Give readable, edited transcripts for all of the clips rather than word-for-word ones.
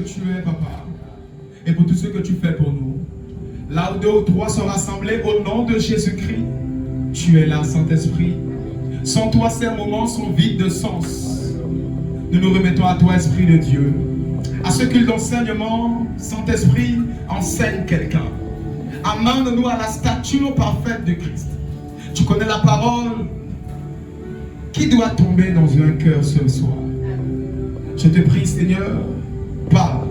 tu es, Papa, et pour tout ce que tu fais pour nous. Là où 2 ou 3 sont rassemblés au nom de Jésus-Christ, tu es là, Saint-Esprit. Sans toi, ces moments sont vides de sens. Nous nous remettons à toi, Esprit de Dieu. À ce culte d'enseignement, Saint-Esprit, enseigne quelqu'un. Amène-nous à la stature parfaite de Christ. Tu connais la parole qui doit tomber dans un cœur ce soir. Je te prie, Seigneur, parle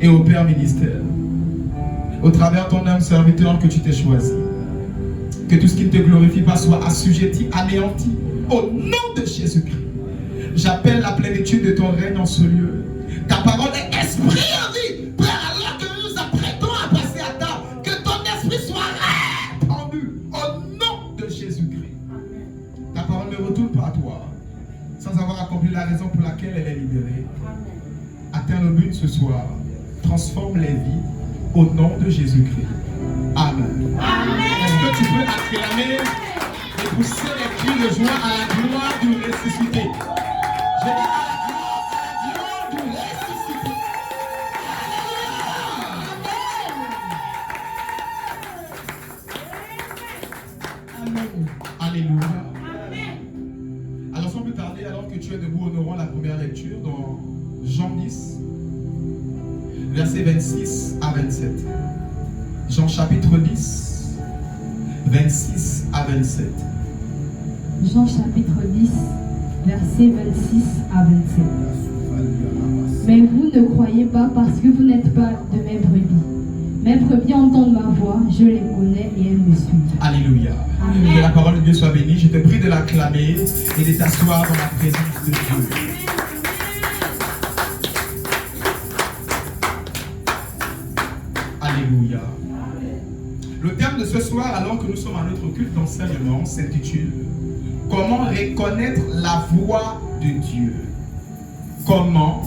et opère ministère. Au travers ton âme serviteur que tu t'es choisi. Que tout ce qui ne te glorifie pas soit assujetti, anéanti. Au nom de Jésus-Christ. J'appelle la plénitude de ton règne en ce lieu. Ta parole est esprit en vie. Père, alors que nous nous apprêtons à passer à table, que ton esprit soit répandu au nom de Jésus-Christ. Ta parole ne retourne pas à toi sans avoir accompli la raison pour laquelle elle est libérée. Atteins le but ce soir. Transforme les vies au nom de Jésus-Christ. Amen. Amen. Est-ce que tu peux acclamer et pousser les cris de joie à la gloire du ressuscité? Je dis à la gloire du ressuscité. Amen. Alléluia. Amen. Alors sans plus tarder, alors que tu es debout, honorons la première lecture dans Jean 10, versets 26 à 27. Jean chapitre 10, 26 à 27. Jean chapitre 10, versets 26 à 27. Mais vous ne croyez pas parce que vous n'êtes pas de mes brebis. Mes brebis entendent ma voix, je les connais et elles me suivent. Alléluia. Amen. Que la parole de Dieu soit bénie. Je te prie de l'acclamer et de t'asseoir dans la présence de Dieu. Alléluia. Le thème de ce soir, alors que nous sommes à notre culte d'enseignement, s'intitule « Comment reconnaître la voix de Dieu ?» Comment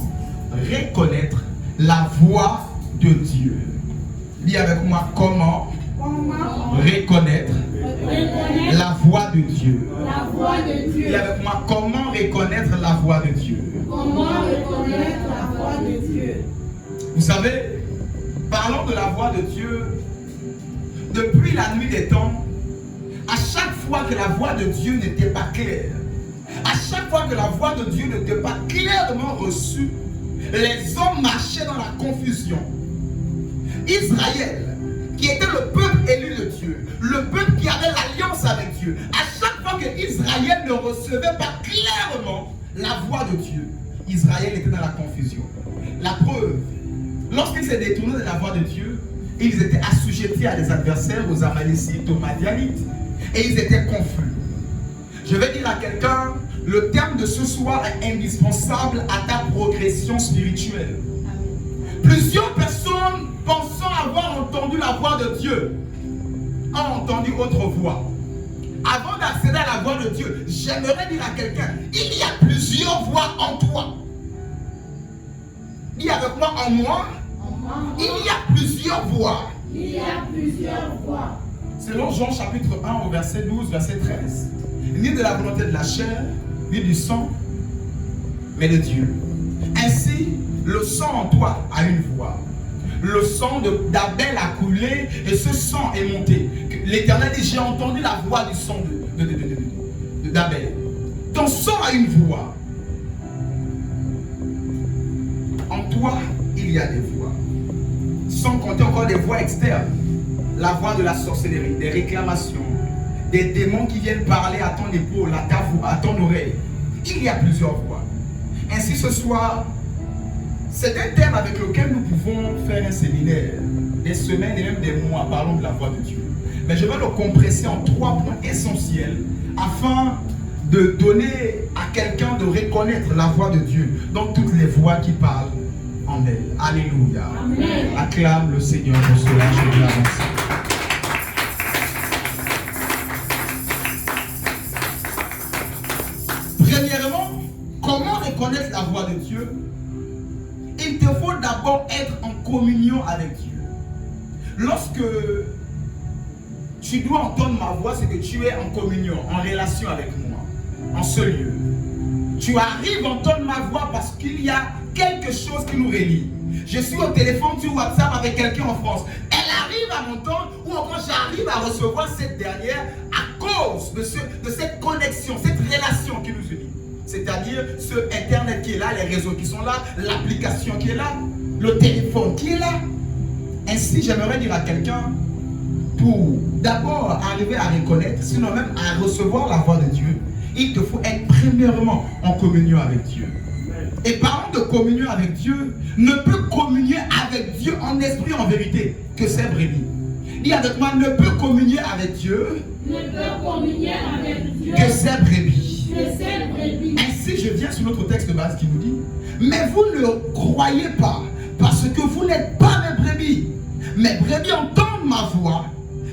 reconnaître la voix de Dieu? Dis avec moi, comment reconnaître la voix de Dieu? Dis avec moi, comment reconnaître la voix de Dieu? Comment reconnaître la voix de Dieu? Vous savez, parlons de la voix de Dieu. Depuis la nuit des temps, à chaque fois que la voix de Dieu n'était pas claire, à chaque fois que la voix de Dieu n'était pas clairement reçue, les hommes marchaient dans la confusion. Israël, qui était le peuple élu de Dieu, le peuple qui avait l'alliance avec Dieu, à chaque fois que Israël ne recevait pas clairement la voix de Dieu, Israël était dans la confusion. La preuve, lorsqu'ils se détournaient de la voix de Dieu, ils étaient assujettis à des adversaires, aux Amalécites, aux Madianites, et ils étaient confus. Je vais dire à quelqu'un, le terme de ce soir est indispensable à ta progression spirituelle. Plusieurs personnes pensant avoir entendu la voix de Dieu ont entendu autre voix. Avant d'accéder à la voix de Dieu, j'aimerais dire à quelqu'un, il y a plusieurs voix en toi. Dis avec moi, en moi, il y a plusieurs voix. Il y a plusieurs voix. Selon Jean chapitre 1 au verset 12, verset 13. Ni de la volonté de la chair, ni du sang, mais de Dieu. Ainsi, le sang en toi a une voix. Le sang d'Abel a coulé et ce sang est monté. L'Éternel dit, j'ai entendu la voix du sang d'Abel. Ton sang a une voix. En toi, il y a des voix. Sans compter encore des voix externes. La voix de la sorcellerie, des réclamations, des démons qui viennent parler à ton épaule, à ta voix, à ton oreille. Il y a plusieurs voix. Ainsi ce soir, c'est un thème avec lequel nous pouvons faire un séminaire, des semaines et même des mois, parlons de la voix de Dieu. Mais je vais le compresser en 3 points essentiels afin de donner à quelqu'un de reconnaître la voix de Dieu dans toutes les voix qui parlent en elle. Alléluia. Amen. Acclame le Seigneur pour cela. Je vous l'annonce. Premièrement, comment reconnaître la voix de Dieu? Il te faut d'abord être en communion avec Dieu. Lorsque tu dois entendre ma voix, c'est que tu es en communion, en relation avec moi, en ce lieu. Tu arrives à entendre ma voix parce qu'il y a quelque chose qui nous relie. Je suis au téléphone sur WhatsApp avec quelqu'un en France. Elle arrive à m'entendre ou encore j'arrive à recevoir cette dernière à cause de cette connexion, cette relation qui nous unit. C'est-à-dire ce Internet qui est là, les réseaux qui sont là, l'application qui est là, le téléphone qui est là. Ainsi, j'aimerais dire à quelqu'un, pour d'abord arriver à reconnaître, sinon même à recevoir la voix de Dieu, il te faut être premièrement en communion avec Dieu. Et parlant de communion avec Dieu, ne peut communier avec Dieu en esprit, en vérité, que ses brebis. Dis avec moi, ne peut communier avec Dieu, Ne peut communier avec Dieu que ses brebis. que ses brebis. Ainsi, je viens sur notre texte de base qui nous dit, mais vous ne croyez pas, parce que vous n'êtes pas mes brebis. Mes brebis entendent ma voix,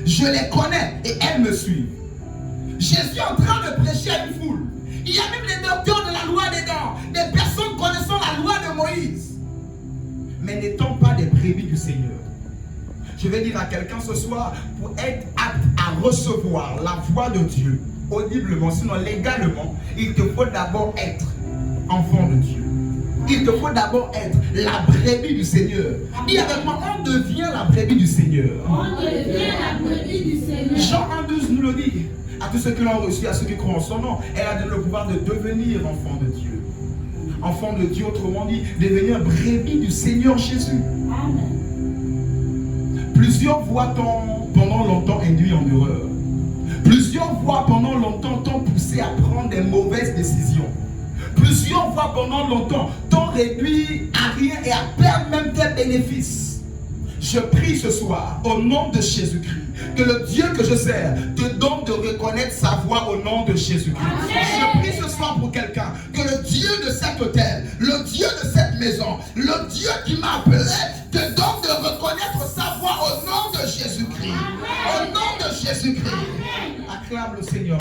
je les connais et elles me suivent. Jésus est en train de prêcher à une foule. Il y a même les docteurs de la loi dedans, des personnes connaissant la loi de Moïse, mais n'étant pas des brebis du Seigneur. Je vais dire à quelqu'un ce soir, pour être apte à recevoir la voix de Dieu, audiblement, sinon légalement, il te faut d'abord être enfant de Dieu. Il te faut d'abord être la brebis du Seigneur. Dis avec moi, on devient la brebis du Seigneur. On devient la brebis du Seigneur. Jean 1,12 nous le dit. À tous ceux qui l'ont reçu, à ceux qui croient en son nom, elle a donné le pouvoir de devenir enfant de Dieu. Enfant de Dieu, autrement dit, devenir brebis du Seigneur Jésus. Amen. Plusieurs voix t'ont pendant longtemps induit en erreur. Plusieurs voix pendant longtemps t'ont poussé à prendre des mauvaises décisions. Plusieurs voix pendant longtemps t'ont réduit à rien et à perdre même tes bénéfices. Je prie ce soir, au nom de Jésus-Christ, que le Dieu que je sers te donne de reconnaître sa voix au nom de Jésus-Christ. Je prie ce soir pour quelqu'un, que le Dieu de cet hôtel, le Dieu de cette maison, le Dieu qui m'a appelé, te donne de reconnaître sa voix au nom de Jésus-Christ. Au nom de Jésus-Christ. Acclame le Seigneur.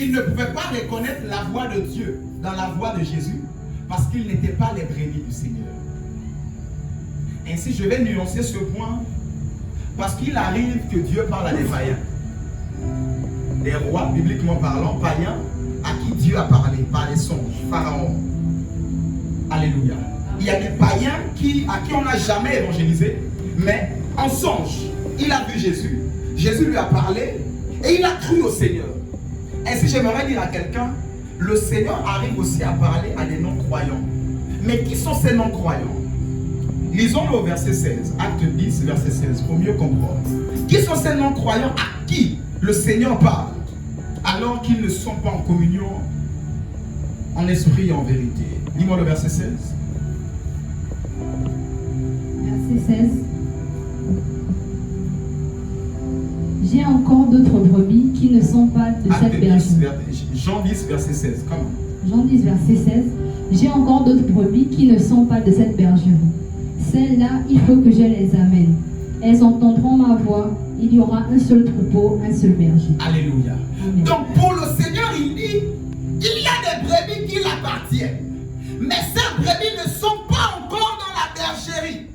Il ne pouvait pas reconnaître la voix de Dieu dans la voix de Jésus parce qu'ils n'étaient pas les brebis du Seigneur. Ainsi, je vais nuancer ce point parce qu'il arrive que Dieu parle à des païens. Des rois, bibliquement parlant, païens, à qui Dieu a parlé par les songes, Pharaon. Alléluia. Il y a des païens à qui on n'a jamais évangélisé, mais en songe, il a vu Jésus. Jésus lui a parlé et il a cru au Seigneur. Ainsi, j'aimerais dire à quelqu'un, le Seigneur arrive aussi à parler à des non-croyants. Mais qui sont ces non-croyants? Lisons-le au verset 16, acte 10, verset 16, pour mieux comprendre. Qui sont ces non-croyants à qui le Seigneur parle, alors qu'ils ne sont pas en communion, en esprit et en vérité? Dis-moi le verset 16. Verset 16. J'ai encore d'autres brebis qui ne sont pas de cette bergerie. Jean 10, verset 16. Comment? Jean 10, verset 16. J'ai encore d'autres brebis qui ne sont pas de cette bergerie. Celles-là, il faut que je les amène. Elles entendront ma voix. Il y aura un seul troupeau, un seul berger. Alléluia. Amen. Donc pour le Seigneur, il dit, il y a des brebis qui l'appartiennent. Mais ces brebis ne sont pas encore dans la bergerie.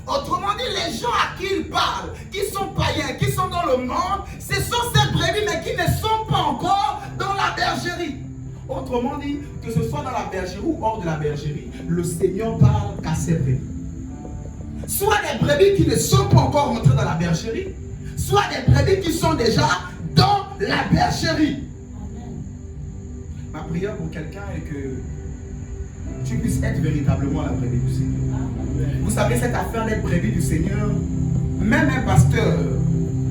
Autrement dit, les gens à qui il parle, qui sont païens, qui sont dans le monde, ce sont ces brebis, mais qui ne sont pas encore dans la bergerie. Autrement dit, que ce soit dans la bergerie ou hors de la bergerie, le Seigneur parle qu'à ses brebis. Soit des brebis qui ne sont pas encore rentrées dans la bergerie, soit des brebis qui sont déjà dans la bergerie. Ma prière pour quelqu'un est que tu puisses être véritablement la brebis du Seigneur. Vous savez, cette affaire d'être brebis du Seigneur, même un pasteur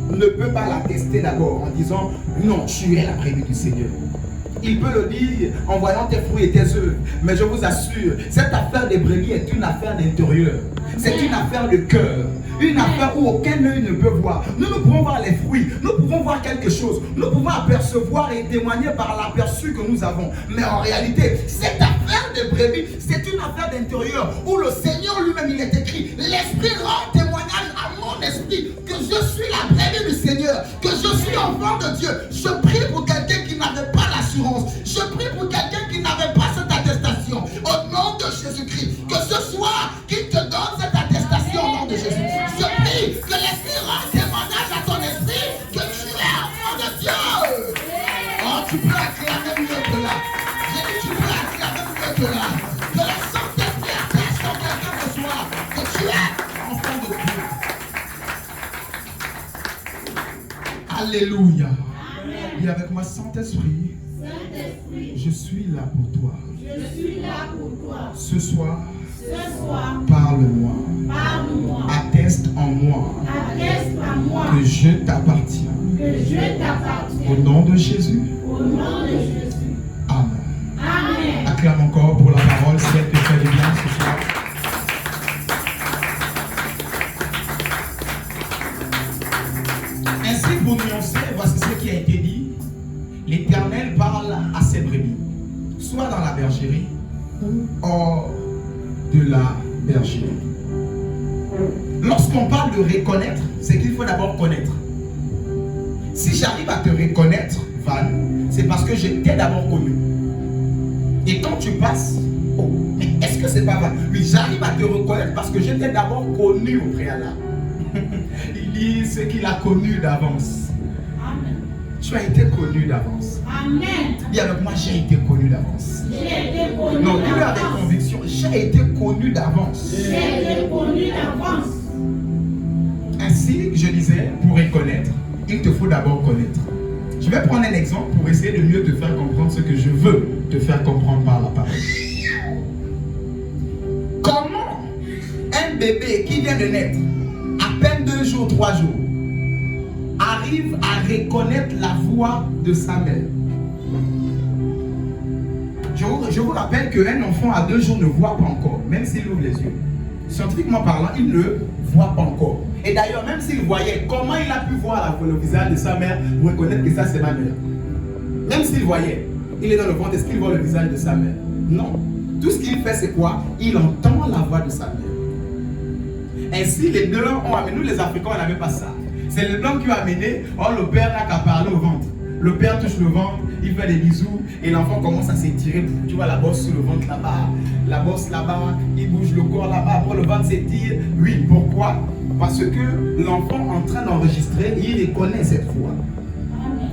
ne peut pas l'attester d'abord en disant non, tu es la brebis du Seigneur. Il peut le dire en voyant tes fruits et tes œuvres. Mais je vous assure, cette affaire des brebis est une affaire d'intérieur. C'est une affaire de cœur. Une affaire où aucun œil ne peut voir. Nous pouvons voir les fruits. Nous pouvons voir quelque chose. Nous pouvons apercevoir et témoigner par l'aperçu que nous avons. Mais en réalité, cette affaire des brebis, c'est une affaire d'intérieur où le Seigneur lui-même, il est écrit. L'Esprit rend témoignage à mon esprit que je suis la brebis du Seigneur, que je suis enfant de Dieu. Je prie pour quelqu'un qui n'avait pas l'assurance. Je prie pour quelqu'un qui n'avait pas cette attestation. Au nom de Jésus-Christ, que ce soit qu'il te donne cette attestation au nom de Jésus. Je prie que l'Esprit rende témoignage à ton tu peux acclamer mieux que là. J'ai dit, tu peux acclamer mieux que là. Que le Saint-Esprit atteste en quelqu'un ce soir que tu es enfant de Dieu. Alléluia. Dis avec moi, Saint-Esprit, je suis là pour toi. Je suis là pour toi. Ce soir, parle-moi. Atteste en moi Atteste à moi que je t'appartiens. Au nom de Jésus. Amen. Amen. Acclame encore pour la parole, celle que fait du bien ce soir. Ainsi, pour nuancer, voici ce qui a été dit. L'Éternel parle à ses brebis, soit dans la bergerie, hors de la bergerie. Lorsqu'on parle de reconnaître, c'est qu'il faut d'abord connaître. Si j'arrive à te reconnaître, Van, c'est parce que je t'ai d'abord connu. Et quand tu passes, oh, mais est-ce que c'est pas vrai? Oui, j'arrive à te reconnaître parce que je t'ai d'abord connu au préalable. Il dit ce qu'il a connu d'avance. Amen. Tu as été connu d'avance. Amen. Dis avec moi, j'ai été connu d'avance. J'ai été connu Non, dis-le avec d'avance. conviction, j'ai été connu d'avance. J'ai été connu d'avance. Ainsi, je disais, pour reconnaître, il te faut d'abord connaître. Je vais prendre un exemple pour essayer de mieux te faire comprendre ce que je veux te faire comprendre par la parole. Comment un bébé qui vient de naître, à peine 2 jours, 3 jours, arrive à reconnaître la voix de sa mère? Je vous rappelle qu'un enfant à 2 jours ne voit pas encore, même s'il ouvre les yeux. Scientifiquement parlant, il ne voit pas encore. Et d'ailleurs, même s'il voyait, comment il a pu voir le visage de sa mère pour reconnaître que ça c'est ma mère? Même s'il voyait, il est dans le ventre, est-ce qu'il voit le visage de sa mère? Non. Tout ce qu'il fait, c'est quoi? Il entend la voix de sa mère. Ainsi, les Blancs ont amené, nous les Africains, on n'avait pas ça. C'est les Blancs qui ont amené, oh le père n'a qu'à parler au ventre. Le père touche le ventre, il fait des bisous et l'enfant commence à s'étirer. Tu vois la bosse sur le ventre là-bas, la bosse là-bas, il bouge le corps là-bas, après le ventre s'étire. Oui, pourquoi? Parce que l'enfant est en train d'enregistrer, il reconnaît cette voix.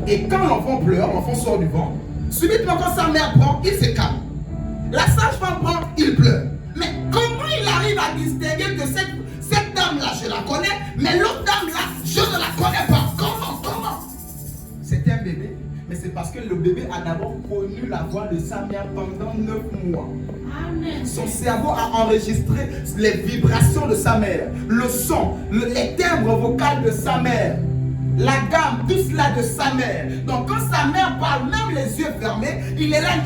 Et quand l'enfant pleure, l'enfant sort du ventre, subitement quand sa mère prend, il se calme. La sage-femme prend, il pleure. Mais comment il arrive à distinguer que cette dame-là, je la connais, mais l'autre dame-là, je ne la connais pas? Comment? C'est un bébé, mais c'est parce que le bébé a d'abord connu la voix de sa mère pendant 9 mois. Amen. Son cerveau a enregistré les vibrations de sa mère, le son, les timbres vocaux de sa mère, la gamme, tout cela de sa mère. Donc quand sa mère parle, même les yeux fermés, il est là,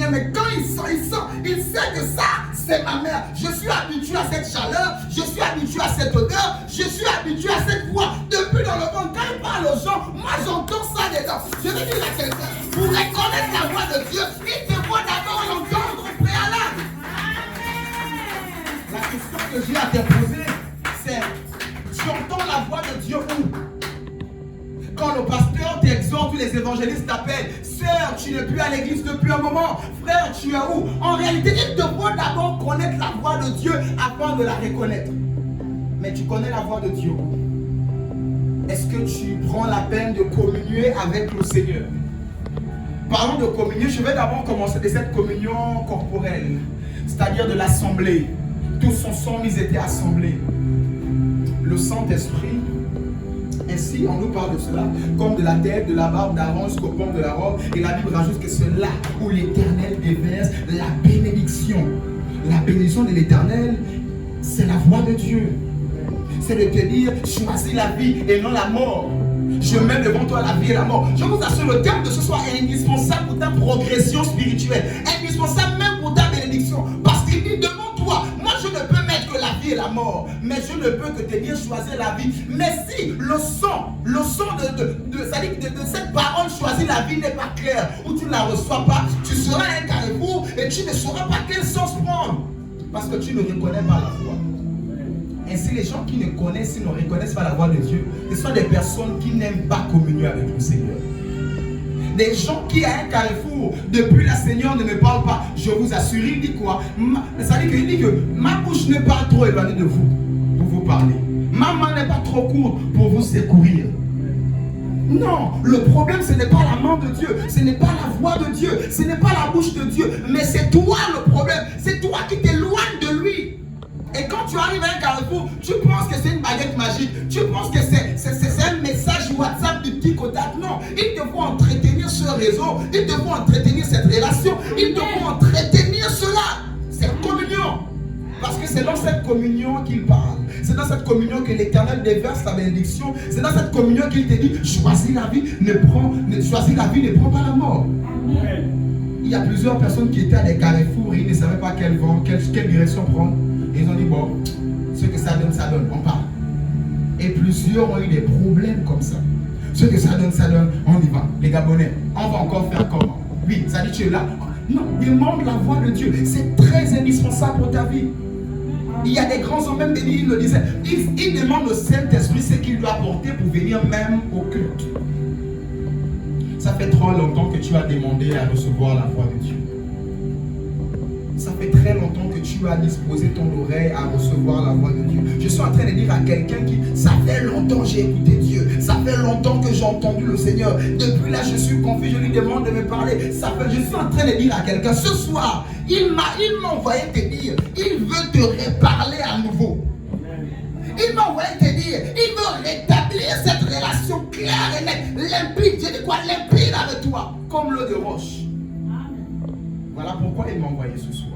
mais quand il sait que ça, c'est ma mère. Je suis habitué à cette chaleur, je suis habitué à cette odeur, je suis habitué à cette voix. Depuis dans le ventre, quand il parle aux gens, moi j'entends ça dedans. Je vais dire à quelqu'un, pour reconnaître la voix de Dieu, il te faut d'abord l'entendre au préalable. La question que j'ai à te poser, c'est, tu entends la voix de Dieu où? Quand le pasteur t'exhorte, les évangélistes t'appellent, sœur, tu n'es plus à l'église depuis un moment, frère, tu es où? En réalité, il te faut d'abord connaître la voix de Dieu avant de la reconnaître. Mais tu connais la voix de Dieu. Est-ce que tu prends la peine de communier avec le Seigneur? Parlons de communier, je vais d'abord commencer de cette communion corporelle, c'est-à-dire de l'assemblée. Tous ensemble, ils étaient assemblés. Le Saint-Esprit, ainsi on nous parle de cela, comme de la tête, de la barbe d'Aaron jusqu'au pont de la robe. Et la Bible rajoute que c'est là où l'Éternel déverse la bénédiction. La bénédiction de l'Éternel, c'est la voix de Dieu. C'est de te dire, choisis la vie et non la mort. Je mets devant toi la vie et la mort. Je vous assure, le terme de ce soir est indispensable pour ta progression spirituelle. Indispensable même pour ta bénédiction. Parce qu'il dit devant toi, moi je ne peux mettre que la vie et la mort. Mais je ne peux que te dire choisir la vie. Mais si le son de cette parole choisis la vie n'est pas clair, ou tu ne la reçois pas, tu seras un carrefour et tu ne sauras pas quel sens prendre. Parce que tu ne reconnais pas la voix. Ainsi, les gens qui ne connaissent, ne reconnaissent pas la voix de Dieu, ce sont des personnes qui n'aiment pas communier avec le Seigneur. Des gens qui, à un carrefour, depuis la Seigneur ne me parle pas. Je vous assure, il dit quoi? Ça dit qu'il dit que ma bouche n'est pas trop éloignée de vous pour vous parler. Ma main n'est pas trop courte pour vous secourir. Non, le problème ce n'est pas la main de Dieu, ce n'est pas la voix de Dieu, ce n'est pas la bouche de Dieu, mais c'est toi le problème, c'est toi qui t'éloignes de lui. Et quand tu arrives à un carrefour, tu penses que c'est une baguette magique, tu penses que c'est un message WhatsApp du petit Kodak. Non, il te faut entretenir ce réseau, il te faut entretenir cette relation, il te faut entretenir cela, cette communion. Parce que c'est dans cette communion qu'il parle. C'est dans cette communion que l'Éternel déverse sa bénédiction. C'est dans cette communion qu'il te dit, choisis la vie, choisis la vie, ne prends pas la mort. Amen. Il y a plusieurs personnes qui étaient à des carrefours, ils ne savaient pas quelle direction prendre. Et ils ont dit, bon, ce que ça donne, on part. Et plusieurs ont eu des problèmes comme ça. Ce que ça donne, on y va. Les Gabonais, on va encore faire comment? Oui, ça dit tu es là. Non, demande la voix de Dieu. C'est très indispensable pour ta vie. Il y a des grands hommes, même des livres, ils le disaient. Ils demandent au Saint-Esprit ce qu'il doit apporter pour venir même au culte. Ça fait trop longtemps que tu as demandé à recevoir la voix de Dieu. Ça fait très longtemps que tu as disposé ton oreille à recevoir la voix de Dieu. Je suis en train de dire à quelqu'un qui, ça fait longtemps que j'ai écouté Dieu. Ça fait longtemps que j'ai entendu le Seigneur. Depuis là, je suis confus, je lui demande de me parler. Je suis en train de dire à quelqu'un, ce soir, il m'a envoyé te dire, il veut te reparler à nouveau. Il m'a envoyé te dire, il veut rétablir cette relation claire et nette, limpide. Je dis quoi? Limpide avec toi, comme l'eau de roche. Voilà pourquoi il m'a envoyé ce soir.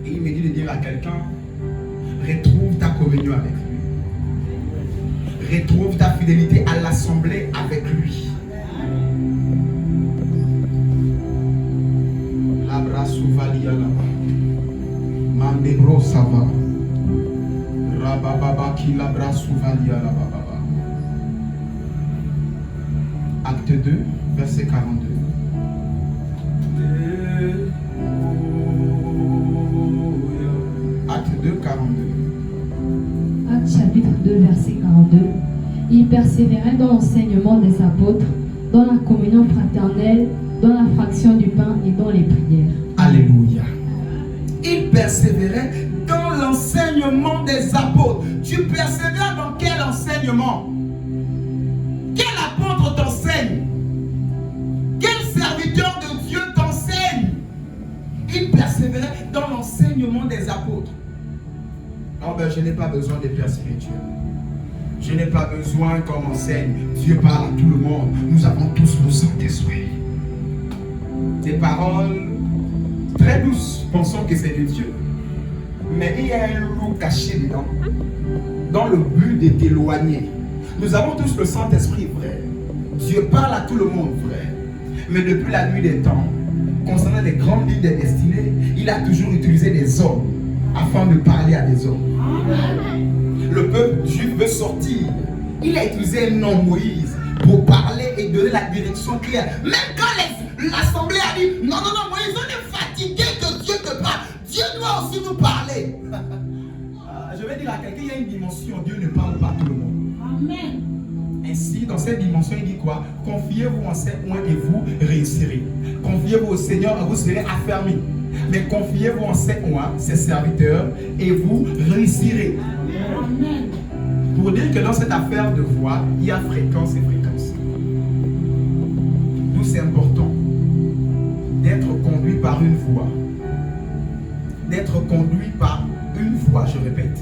Et il me dit de dire à quelqu'un, retrouve ta communion avec lui. Retrouve ta fidélité à l'assemblée avec lui. Labra souvalia laba. Mandebro sava. Rabababa ki labra souvalia laba. Acte 2, verset 42. Acte 2, 42. Acte chapitre 2, verset 42. Il persévérait dans l'enseignement des apôtres, dans la communion fraternelle, dans la fraction du pain et dans les prières. Alléluia. Il persévérait dans l'enseignement des apôtres. Tu persévères dans quel enseignement? Quel apôtre t'enseigne? Quel serviteur de Dieu t'enseigne? Il persévérait dans l'enseignement des apôtres. Oh ben, je n'ai pas besoin des pères spirituels. Je n'ai pas besoin qu'on m'enseigne. Dieu parle à tout le monde. Nous avons tous le Saint-Esprit. Des paroles très douces, pensons que c'est de Dieu. Mais il y a un loup caché dedans, dans le but de t'éloigner. Nous avons tous le Saint-Esprit, frère. Dieu parle à tout le monde, frère. Mais depuis la nuit des temps, concernant les grandes lignes des destinées, il a toujours utilisé des hommes afin de parler à des hommes. Le peuple juif veut sortir. Il a utilisé un nom, Moïse, pour parler et donner la direction claire. Même quand l'assemblée a dit non, Moïse, on est fatigué que Dieu te parle. Dieu doit aussi nous parler. Je vais dire à quelqu'un, il y a une dimension, Dieu ne parle pas à tout le monde. Amen. Ainsi, dans cette dimension, il dit quoi? Confiez-vous en ces points et vous réussirez. Confiez-vous au Seigneur et vous serez affermis. Mais confiez-vous en ces points, ses serviteurs, et vous réussirez. Amen. Pour dire que dans cette affaire de voix, il y a fréquence et fréquence. D'où c'est important d'être conduit par une voix. D'être conduit par une voix, je répète,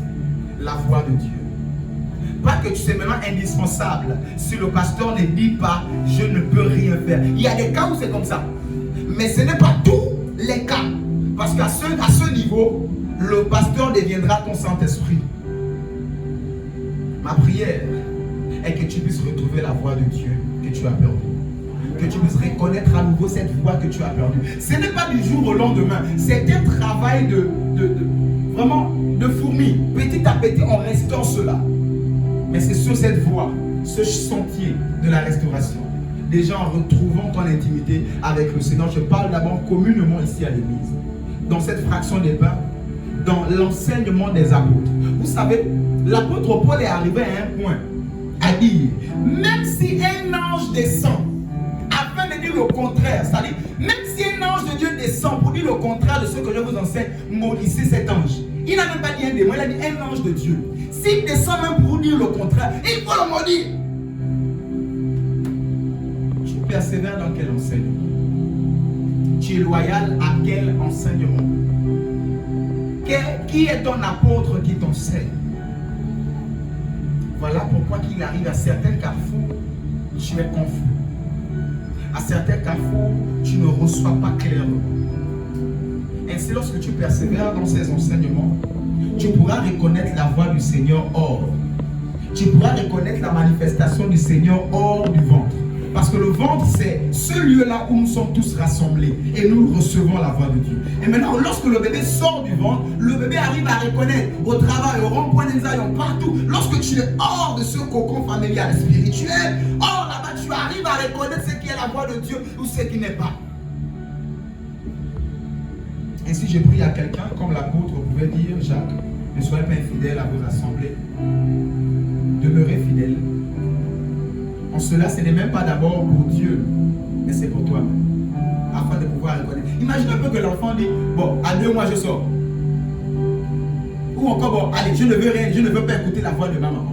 la voix de Dieu. Pas que tu sois maintenant indispensable. Si le pasteur ne dit pas, je ne peux rien faire. Il y a des cas où c'est comme ça. Mais ce n'est pas tous les cas. Parce qu'à ce niveau, le pasteur deviendra ton Saint-Esprit. Ma prière est que tu puisses retrouver la voix de Dieu que tu as perdue. Que tu puisses reconnaître à nouveau cette voix que tu as perdue. Ce n'est pas du jour au lendemain. C'est un travail vraiment de fourmi. Petit à petit, on restaure cela. Mais c'est sur cette voie, ce sentier de la restauration, déjà en retrouvant ton intimité avec le Seigneur. Je parle d'abord communément ici à l'église, dans cette fraction des pains, dans l'enseignement des apôtres. Vous savez, l'apôtre Paul est arrivé à un point, à dire, même si un ange descend, afin de dire le contraire, c'est-à-dire, même si un ange de Dieu descend pour dire le contraire de ce que je vous enseigne, maudissez cet ange. Il n'a même pas dit un démon, il a dit un ange de Dieu. S'il descend même pour dire le contraire, il faut le maudire. persévères dans quel enseignement? Tu es loyal à quel enseignement? Qui est ton apôtre qui t'enseigne? Voilà pourquoi qu'il arrive à certains carrefours, tu es confus. À certains carrefours, tu ne reçois pas clairement. Ainsi, lorsque tu persévères dans ces enseignements, tu pourras reconnaître la voix du Seigneur hors. Tu pourras reconnaître la manifestation du Seigneur hors du ventre. Parce que le ventre, c'est ce lieu-là où nous sommes tous rassemblés et nous recevons la voix de Dieu. Et maintenant, lorsque le bébé sort du ventre, le bébé arrive à reconnaître au travail, au rond-point des aïons, partout. Lorsque tu es hors de ce cocon familial spirituel, hors là-bas, tu arrives à reconnaître ce qui est la voix de Dieu ou ce qui n'est pas. Ainsi, j'ai pris à quelqu'un, comme l'apôtre pouvait dire, Jacques, ne soyez pas infidèles à vos assemblées. Demeurez fidèles. En cela, ce n'est même pas d'abord pour Dieu, mais c'est pour toi, afin de pouvoir reconnaître. Imagine un peu que l'enfant dit, bon, à 2 mois je sors. Ou encore, bon, allez, je ne veux rien, je ne veux pas écouter la voix de ma maman.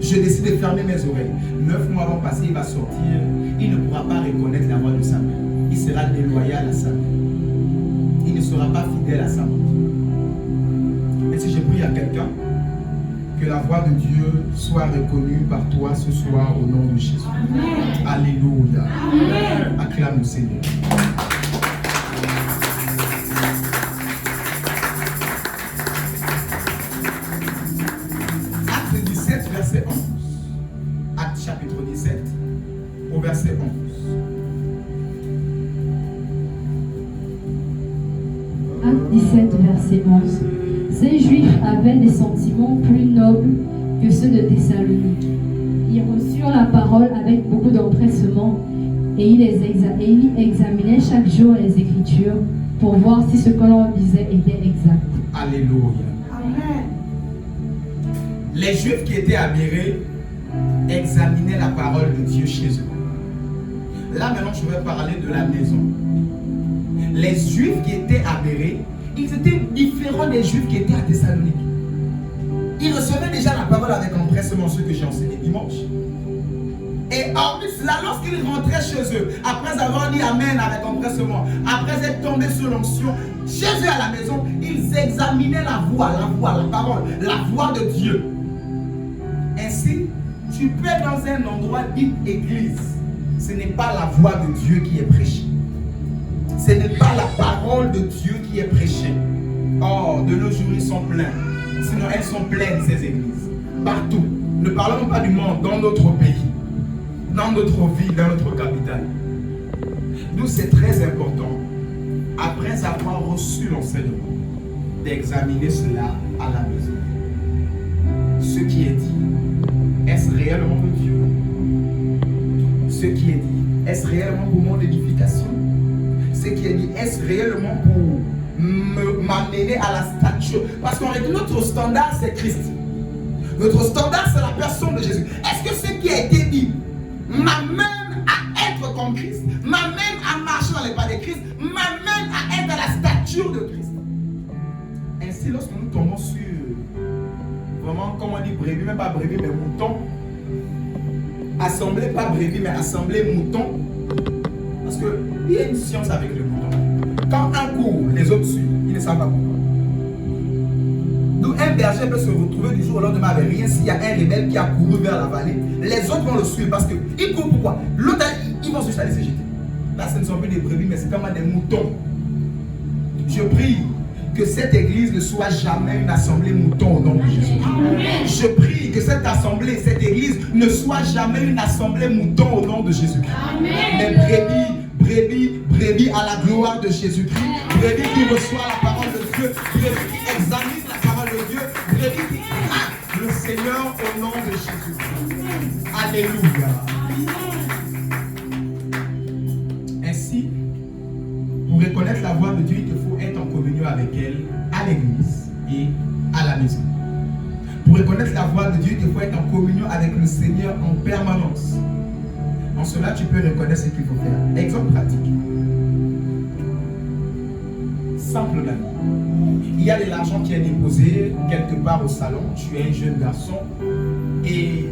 Je décide de fermer mes oreilles. 9 mois vont passer, il va sortir, il ne pourra pas reconnaître la voix de sa mère. Il sera déloyal à sa mère. Il ne sera pas fidèle à sa mère. Et si j'ai pris à quelqu'un, que la voix de Dieu soit reconnue par toi ce soir au nom de Jésus. Amen. Alléluia. Amen. Acclame le Seigneur. Acte 17, verset 11. Acte chapitre 17, au verset 11. Acte 17, verset 11. Ces Juifs avaient des sentiments plus nobles que ceux de Thessalonique. Ils reçurent la parole avec beaucoup d'empressement et ils examinaient chaque jour les Écritures pour voir si ce que l'on disait était exact. Alléluia. Amen. Les Juifs qui étaient à Bérée examinaient la parole de Dieu chez eux. Là maintenant, je vais parler de la maison. Les Juifs qui étaient à Bérée, ils étaient différents des Juifs qui étaient à Thessalonique. Ils recevaient déjà la parole avec empressement, ce que j'ai enseigné dimanche. Et en plus, là, lorsqu'ils rentraient chez eux, après avoir dit Amen avec empressement, après être tombés sous l'onction, chez eux à la maison, ils examinaient la voix, la parole, la voix de Dieu. Ainsi, tu peux être dans un endroit dit église. Ce n'est pas la voix de Dieu qui est prêchée. Ce n'est pas la parole de Dieu qui est prêchée. Oh, de nos jours, ils sont pleins. Sinon, elles sont pleines, ces églises. Partout. Ne parlons pas du monde, dans notre pays, dans notre ville, dans notre capitale. Nous, c'est très important, après avoir reçu l'enseignement, d'examiner cela à la maison. Ce qui est dit, est-ce réellement de Dieu? Ce qui est dit, est-ce réellement pour mon édification? Ce qui est dit, est-ce réellement pour m'amener à la stature? Parce qu'en réalité, notre standard, c'est Christ. Notre standard, c'est la personne de Jésus. Est-ce que ce qui a été dit m'amène à être comme Christ, m'amène à marcher dans les pas de Christ, m'amène à être à la stature de Christ? Ainsi, lorsque nous tombons sur, vraiment, comme on dit, brebis, même pas brebis, mais mouton, assemblée, pas brebis, mais assemblée mouton, parce qu'il y a une science avec le mouton. Quand un court, les autres suivent, ils ne savent pas pourquoi. Donc un berger peut se retrouver du jour au lendemain avec rien. S'il y a un rebelle qui a couru vers la vallée, les autres vont le suivre parce qu'il court pourquoi? L'autre, ils vont se aller se jeter. Là, ce ne sont plus des brebis, mais c'est comme des moutons. Je prie que cette église ne soit jamais une assemblée mouton au nom de Jésus. Je prie que cette assemblée, cette église ne soit jamais une assemblée mouton au nom de Jésus-Christ. Mais brebis à la gloire de Jésus-Christ, brebis qui reçoit la parole de Dieu, brebis qui examine la parole de Dieu, brebis qui craint le Seigneur au nom de Jésus-Christ. Alléluia. Ainsi, pour reconnaître la voix de Dieu, il te faut être en communion avec elle à l'église et à la maison. Pour reconnaître la voix de Dieu, il te faut être en communion avec le Seigneur en permanence. En cela, tu peux reconnaître ce qu'il faut faire. Exemple pratique. Simple même. Il y a de l'argent qui est déposé quelque part au salon. Tu es un jeune garçon et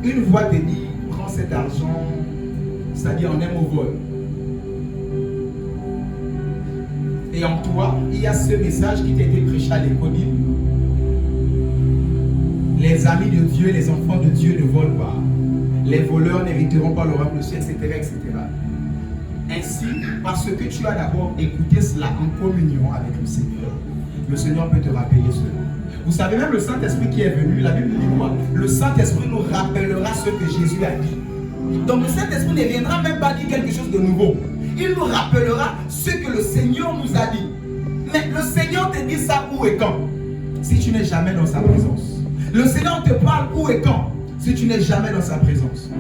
une voix te dit, prends cet argent c'est-à-dire on aime au vol. Et en toi, il y a ce message qui t'a été prêché à l'école. Les amis de Dieu, les enfants de Dieu ne volent pas. Les voleurs n'hériteront pas le royaume du ciel, etc., etc. Ainsi, parce que tu as d'abord écouté cela en communion avec le Seigneur peut te rappeler cela. Vous savez, même le Saint-Esprit qui est venu, la Bible dit quoi? Le Saint-Esprit nous rappellera ce que Jésus a dit. Donc le Saint-Esprit ne viendra même pas dire quelque chose de nouveau. Il nous rappellera ce que le Seigneur nous a dit. Mais le Seigneur te dit ça où et quand? Si tu n'es jamais dans sa présence. Le Seigneur te parle où et quand? Si tu n'es jamais dans sa présence.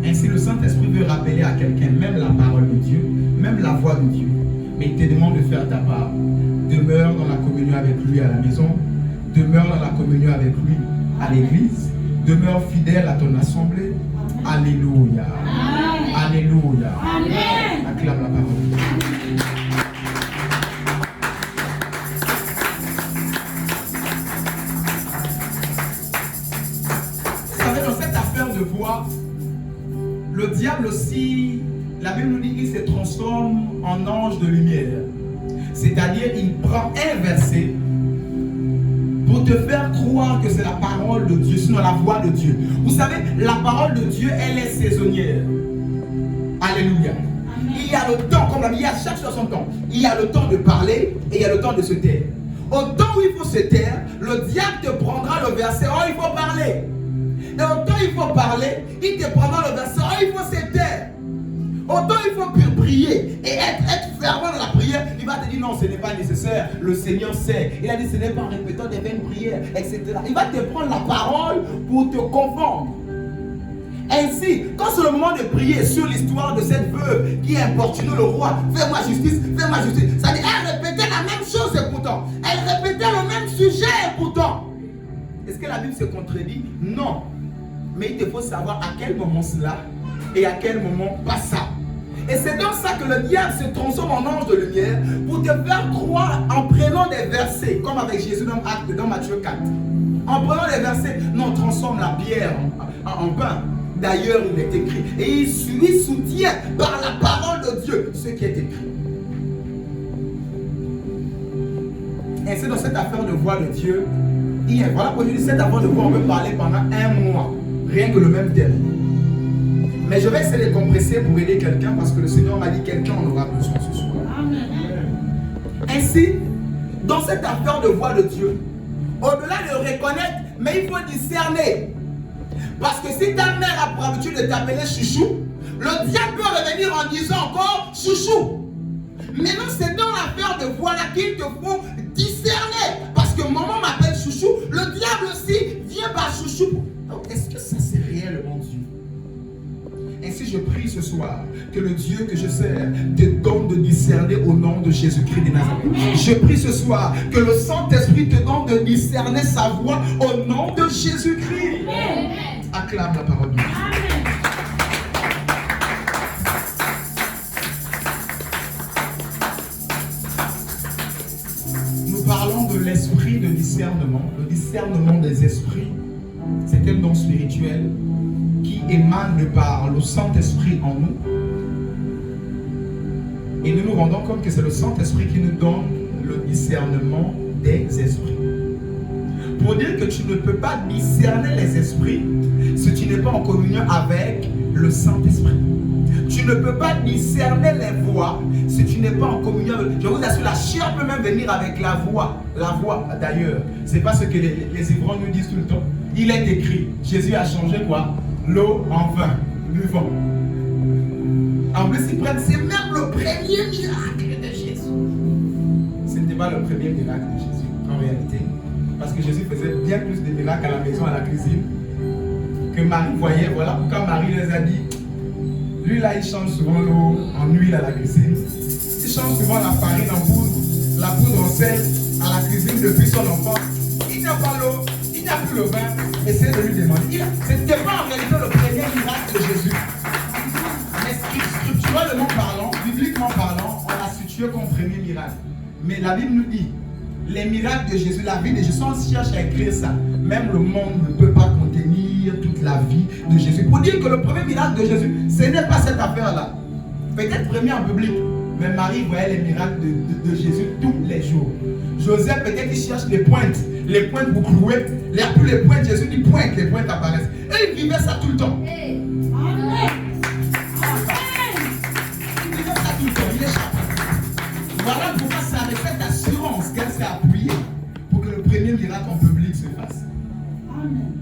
Ainsi, le Saint-Esprit veut rappeler à quelqu'un même la parole de Dieu, même la voix de Dieu. Mais il te demande de faire ta part. Demeure dans la communion avec lui à la maison. Demeure dans la communion avec lui à l'église. Demeure fidèle à ton assemblée. Alléluia. Alléluia. Amen. Acclame la parole. Vous savez, dans cette affaire de voix, le diable aussi, la Bible nous dit qu'il se transforme en ange de lumière. C'est-à-dire, il prend un verset pour te faire croire que c'est la parole de Dieu, sinon la voix de Dieu. Vous savez, la parole de Dieu, elle est saisonnière. Alléluia. Il y a le temps, comme la Bible, il y a chaque chose son temps. Il y a le temps de parler et il y a le temps de se taire. Au temps où il faut se taire, le diable te prendra le verset, oh il faut parler. Et au temps où il faut parler, il te prendra le verset, oh il faut se taire. Autant il faut prier et être fervent dans la prière, il va te dire non, ce n'est pas nécessaire. Le Seigneur sait. Il a dit ce n'est pas en répétant des vaines prières, etc. Il va te prendre la parole pour te confondre. Ainsi, quand c'est le moment de prier sur l'histoire de cette veuve qui importunait le roi, fais-moi justice, fais-moi justice. Ça dit, elle répétait la même chose et pourtant. Elle répétait le même sujet et pourtant. Est-ce que la Bible se contredit? Non. Mais il te faut savoir à quel moment cela et à quel moment pas ça. Et c'est dans ça que le diable se transforme en ange de lumière pour te faire croire en prenant des versets, comme avec Jésus dans Matthieu 4. En prenant des versets, non, transforme la pierre en pain. D'ailleurs, il est écrit. Et il soutient par la parole de Dieu ce qui est écrit. Et c'est dans cette affaire de voix de Dieu. Voilà pourquoi je dis cette affaire de voix, on peut parler pendant un mois. Rien que le même thème. Mais je vais essayer de compresser pour aider quelqu'un parce que le Seigneur m'a dit quelqu'un en aura besoin ce soir. Amen. Ainsi, dans cette affaire de voix de Dieu, au-delà de reconnaître, mais il faut discerner. Parce que si ta mère a pour habitude de t'appeler chouchou, le diable peut revenir en disant encore chouchou. Maintenant, c'est dans l'affaire de voix là qu'il te faut discerner. Parce que maman m'appelle chouchou, le diable aussi vient par chouchou. Donc, est-ce que ça c'est réellement Dieu? Ainsi, je prie ce soir que le Dieu que je sers te donne de discerner au nom de Jésus-Christ de Nazareth. Je prie ce soir que le Saint-Esprit te donne de discerner sa voix au nom de Jésus-Christ. Acclame la parole de Dieu. Nous parlons de l'esprit de discernement. Le discernement des esprits, c'est un don spirituel qui émane de par le Saint-Esprit en nous. Et nous nous rendons compte que c'est le Saint-Esprit qui nous donne le discernement des esprits. Pour dire que tu ne peux pas discerner les esprits si tu n'es pas en communion avec le Saint-Esprit. Tu ne peux pas discerner les voix si tu n'es pas en communion avec... Je vous assure, la chair peut même venir avec la voix. La voix, d'ailleurs, c'est pas ce que les ivrognes nous disent tout le temps. Il est écrit, Jésus a changé quoi? L'eau en vin, buvant. En plus, ils prennent, c'est même le premier miracle de Jésus. Ce n'était pas le premier miracle de Jésus, en réalité. Parce que Jésus faisait bien plus de miracles à la maison, à la cuisine, que Marie voyait. Voilà pourquoi Marie les a dit, lui là, il change souvent l'eau en huile à la cuisine. Il change souvent la farine en poudre, la poudre en sel à la cuisine depuis son enfance. Il n'a pas l'eau, il n'a plus le vin. Essayez de lui demander. Ce n'était pas en réalité le premier miracle de Jésus. Mais scripturalement parlant, bibliquement parlant, on l'a situé comme premier miracle. Mais la Bible nous dit, les miracles de Jésus, la vie de Jésus, on cherche à écrire ça. Même le monde ne peut pas contenir toutes la vie de Jésus. Pour dire que le premier miracle de Jésus, ce n'est pas cette affaire-là. Peut-être premier en public, mais Marie voyait les miracles de Jésus tous les jours. Joseph, peut-être il cherche les pointes pour clouer. Il n'y a plus les pointes, Jésus dit pointe, les pointes apparaissent. Et il vivait ça tout le temps. Amen. Il vivait ça tout le temps, il échappait. Voilà pourquoi c'est avec cette assurance qu'elle s'est appuyée pour que le premier miracle en public se fasse. Amen.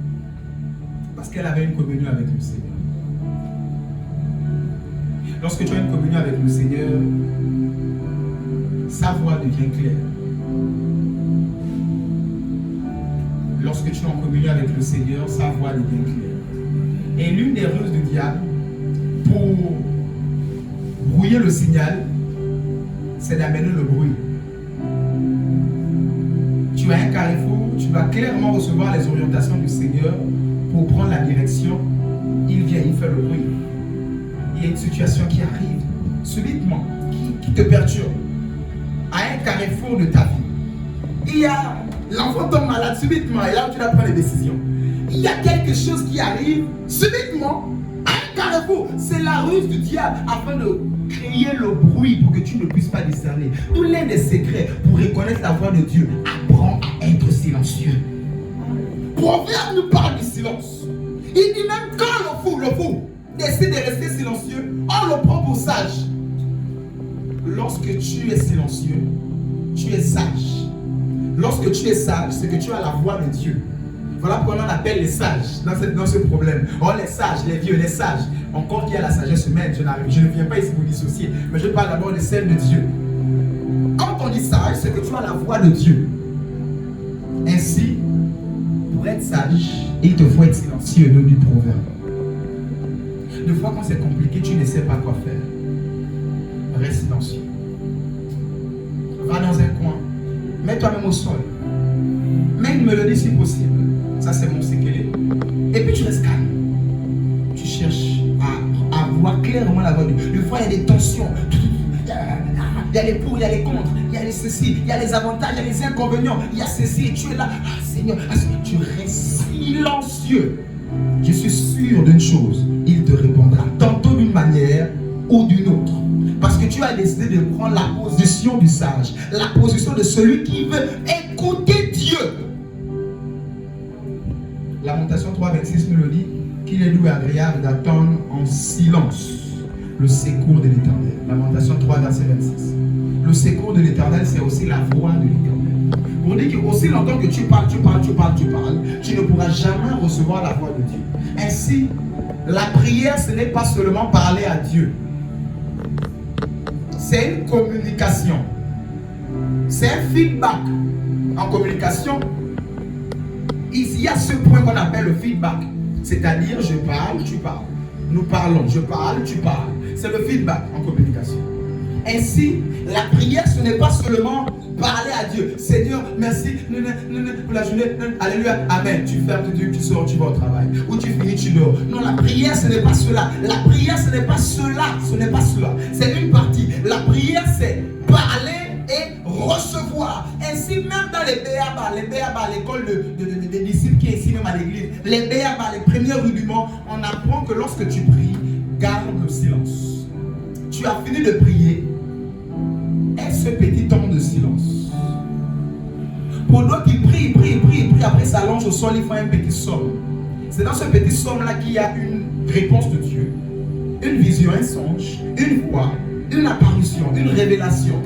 Parce qu'elle avait une communion avec le Seigneur. Lorsque tu as une communion avec le Seigneur, sa voix devient claire. Lorsque tu es en communion avec le Seigneur, sa voix devient claire. Et l'une des ruses du diable pour brouiller le signal, c'est d'amener le bruit. Tu as un carrefour, tu vas clairement recevoir les orientations du Seigneur pour prendre la direction. Il vient, il fait le bruit. Il y a une situation qui arrive subitement, qui te perturbe. À un carrefour de ta vie, il y a l'enfant tombe malade subitement et là tu dois prendre les décisions. Il y a quelque chose qui arrive subitement à un carrefour. C'est la ruse du diable afin de créer le bruit pour que tu ne puisses pas discerner. D'où l'un des secrets pour reconnaître la voix de Dieu. Apprends à être silencieux. Proverbe nous parle du silence. Il dit même quand le fou décide de rester silencieux, on le prend pour sage. Lorsque tu es silencieux, tu es sage. Lorsque tu es sage, c'est que tu as la voix de Dieu. Voilà pourquoi on appelle les sages dans ce problème. Oh, les sages, les vieux, les sages. Encore qu'il y a la sagesse humaine, je ne viens pas ici vous dissocier, mais je parle d'abord de celle de Dieu. Quand on dit sage, c'est que tu as la voix de Dieu. Ainsi, pour être sage, il te faut être silencieux, nous du proverbe. Des fois, quand c'est compliqué, tu ne sais pas quoi faire. Reste silencieux. Va dans un coin. Mets toi-même au sol. Mets une mélodie si possible. Ça, c'est mon séquelé. Et puis, tu restes calme. Tu cherches à voir clairement la voix de Dieu. Des fois, il y a des tensions. Il y a les pour, il y a les contre. Il y a les ceci, il y a les avantages, il y a les inconvénients. Il y a ceci. Et tu es là. Ah, Seigneur, tu restes silencieux. Je suis sûr d'une chose. Il te répondra tantôt d'une manière ou d'une autre. Parce que tu as décidé de prendre la position du sage, la position de celui qui veut écouter Dieu. Lamentation 3,26 nous le dit, qu'il est doux et agréable d'attendre en silence le secours de l'Éternel. Lamentation 3, verset 26. Le secours de l'Éternel, c'est aussi la voix de l'Éternel. Pour dire qu'aussi longtemps que tu parles, tu ne pourras jamais recevoir la voix de Dieu. Ainsi, la prière, ce n'est pas seulement parler à Dieu. C'est une communication. C'est un feedback. En communication, il y a ce point qu'on appelle le feedback. C'est-à-dire, je parle, tu parles. Nous parlons, je parle, tu parles. C'est le feedback en communication. Ainsi, la prière, ce n'est pas seulement parler à Dieu. Seigneur, merci pour la journée. Alléluia, amen. Tu fermes, tu sors, tu vas au travail. Ou tu finis, tu dors. Non, la prière, ce n'est pas cela. La prière, ce n'est pas cela. Ce n'est pas cela. C'est une partie. La prière, c'est parler et recevoir. Ainsi, même dans les béabas, l'école des disciples qui est ici même à l'église, les béabas, les premiers rudiments, on apprend que lorsque tu pries, garde le silence. Tu as fini de prier. Et ce petit temps de silence. Pour d'autres qui prient, après s'allongent au sol, ils font un petit somme. C'est dans ce petit somme-là qu'il y a une réponse de Dieu, une vision, un songe, une voix, une apparition, une révélation.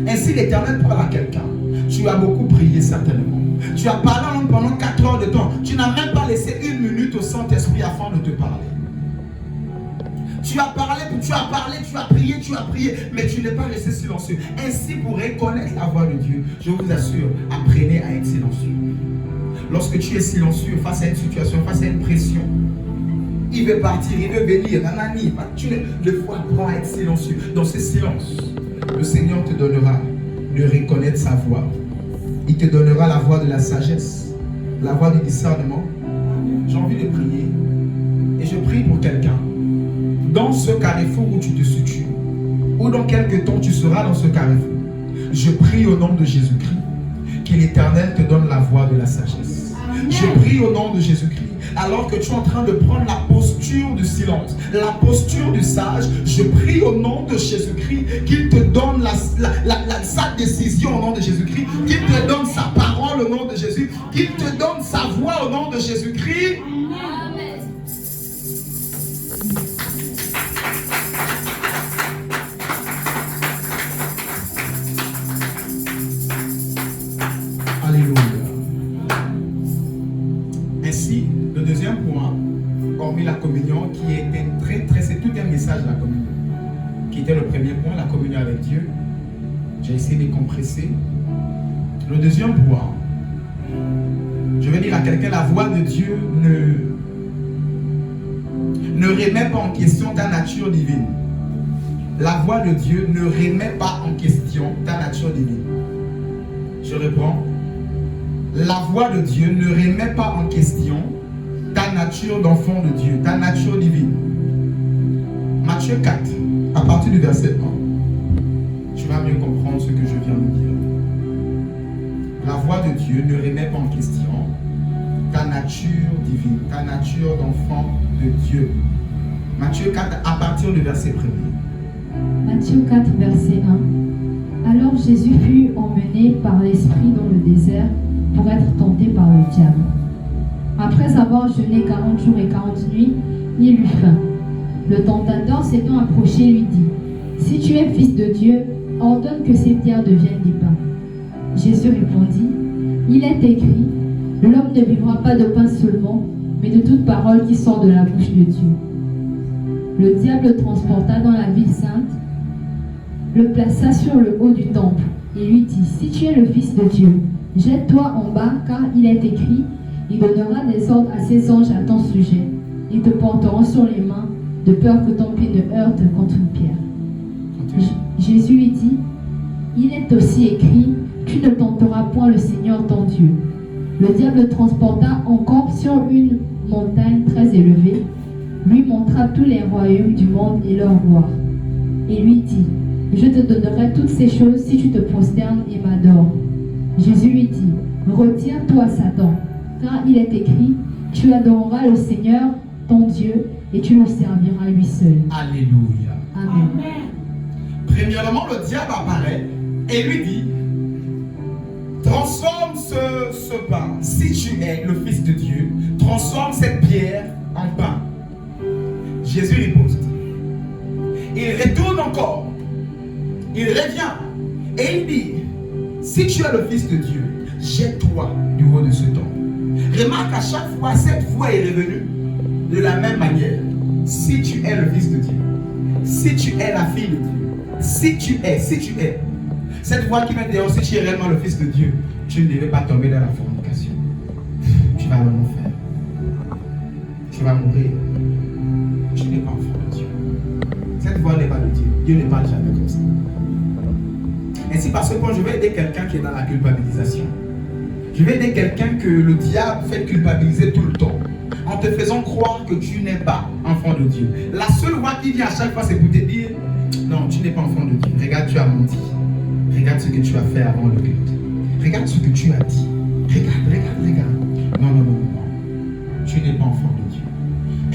Ainsi l'Éternel parle à quelqu'un. Tu as beaucoup prié certainement. Tu as parlé pendant 4 heures de temps. Tu n'as même pas laissé 1 minute au Saint-Esprit afin de te parler. Tu as parlé, tu as prié, mais tu n'es pas resté silencieux. Ainsi, pour reconnaître la voix de Dieu, je vous assure, apprenez à être silencieux. Lorsque tu es silencieux face à une situation, face à une pression, il veut partir, il veut venir, nanani, tu le fois apprends à être silencieux. Dans ce silence, le Seigneur te donnera de reconnaître sa voix. Il te donnera la voix de la sagesse, la voix du discernement. J'ai envie de prier. Et je prie pour quelqu'un. Dans ce carrefour où tu te situes, ou dans quelques temps tu seras dans ce carrefour, je prie au nom de Jésus-Christ que l'Éternel te donne la voix de la sagesse. Amen. Je prie au nom de Jésus-Christ alors que tu es en train de prendre la posture du silence, la posture du sage, je prie au nom de Jésus-Christ qu'il te donne sa décision au nom de Jésus-Christ, qu'il te donne sa parole au nom de Jésus, qu'il te donne sa voix au nom de Jésus-Christ. Alléluia. Ainsi, le deuxième point, hormis la communion, qui était c'est tout un message de la communion, qui était le premier point, la communion avec Dieu. J'ai essayé de compresser. Le deuxième point, je vais dire à quelqu'un, la voix de Dieu ne remet pas en question ta nature divine. La voix de Dieu ne remet pas en question ta nature divine. Je reprends. La voix de Dieu ne remet pas en question ta nature d'enfant de Dieu, ta nature divine. Matthieu 4, à partir du verset 1, tu vas mieux comprendre ce que je viens de dire. La voix de Dieu ne remet pas en question ta nature divine, ta nature d'enfant de Dieu. Matthieu 4, à partir du verset 1er. Matthieu 4, verset 1. Alors Jésus fut emmené par l'Esprit dans le désert pour être tenté par le diable. Après avoir jeûné 40 jours et 40 nuits, il eut faim. Le tentateur s'étant approché lui dit, « Si tu es fils de Dieu, ordonne que ces pierres deviennent des pains. » Jésus répondit, « Il est écrit, l'homme ne vivra pas de pain seulement, mais de toute parole qui sort de la bouche de Dieu. » Le diable le transporta dans la ville sainte, le plaça sur le haut du temple et lui dit, « Si tu es le Fils de Dieu, jette-toi en bas, car il est écrit, il donnera des ordres à ses anges à ton sujet. Ils te porteront sur les mains, de peur que ton pied ne heurte contre une pierre. » Jésus lui dit, « Il est aussi écrit, tu ne tenteras point le Seigneur ton Dieu. » Le diable le transporta encore sur une montagne très élevée, lui montra tous les royaumes du monde et leur gloire, et lui dit, « Je te donnerai toutes ces choses si tu te prosternes et m'adores. » Jésus lui dit, « Retire-toi, Satan, car il est écrit, tu adoreras le Seigneur, ton Dieu, et tu le serviras lui seul. » Alléluia. Amen. Premièrement, le diable apparaît et lui dit, transforme ce pain, si tu es le Fils de Dieu, transforme cette pierre en pain. Jésus riposte. Il retourne encore. Il revient et il dit, si tu es le Fils de Dieu, jette-toi du haut de ce temple. Remarque, à chaque fois, cette voix est revenue de la même manière. Si tu es le Fils de Dieu, si tu es la fille de Dieu, si tu es. Cette voix qui va dire, si tu es réellement le Fils de Dieu, tu ne devais pas tomber dans la fornication. Tu vas en enfer. Tu vas mourir. Tu n'es pas enfant de Dieu. Cette voix n'est pas de Dieu. Dieu ne parle jamais comme ça. Ainsi, par ce point, je vais aider quelqu'un qui est dans la culpabilisation. Je vais aider quelqu'un que le diable fait culpabiliser tout le temps, en te faisant croire que tu n'es pas enfant de Dieu. La seule voix qui vient à chaque fois, c'est pour te dire, non, tu n'es pas enfant de Dieu. Regarde, tu as menti. Regarde ce que tu as fait avant le culte. Regarde ce que tu as dit. Regarde. Non. Tu n'es pas enfant de Dieu.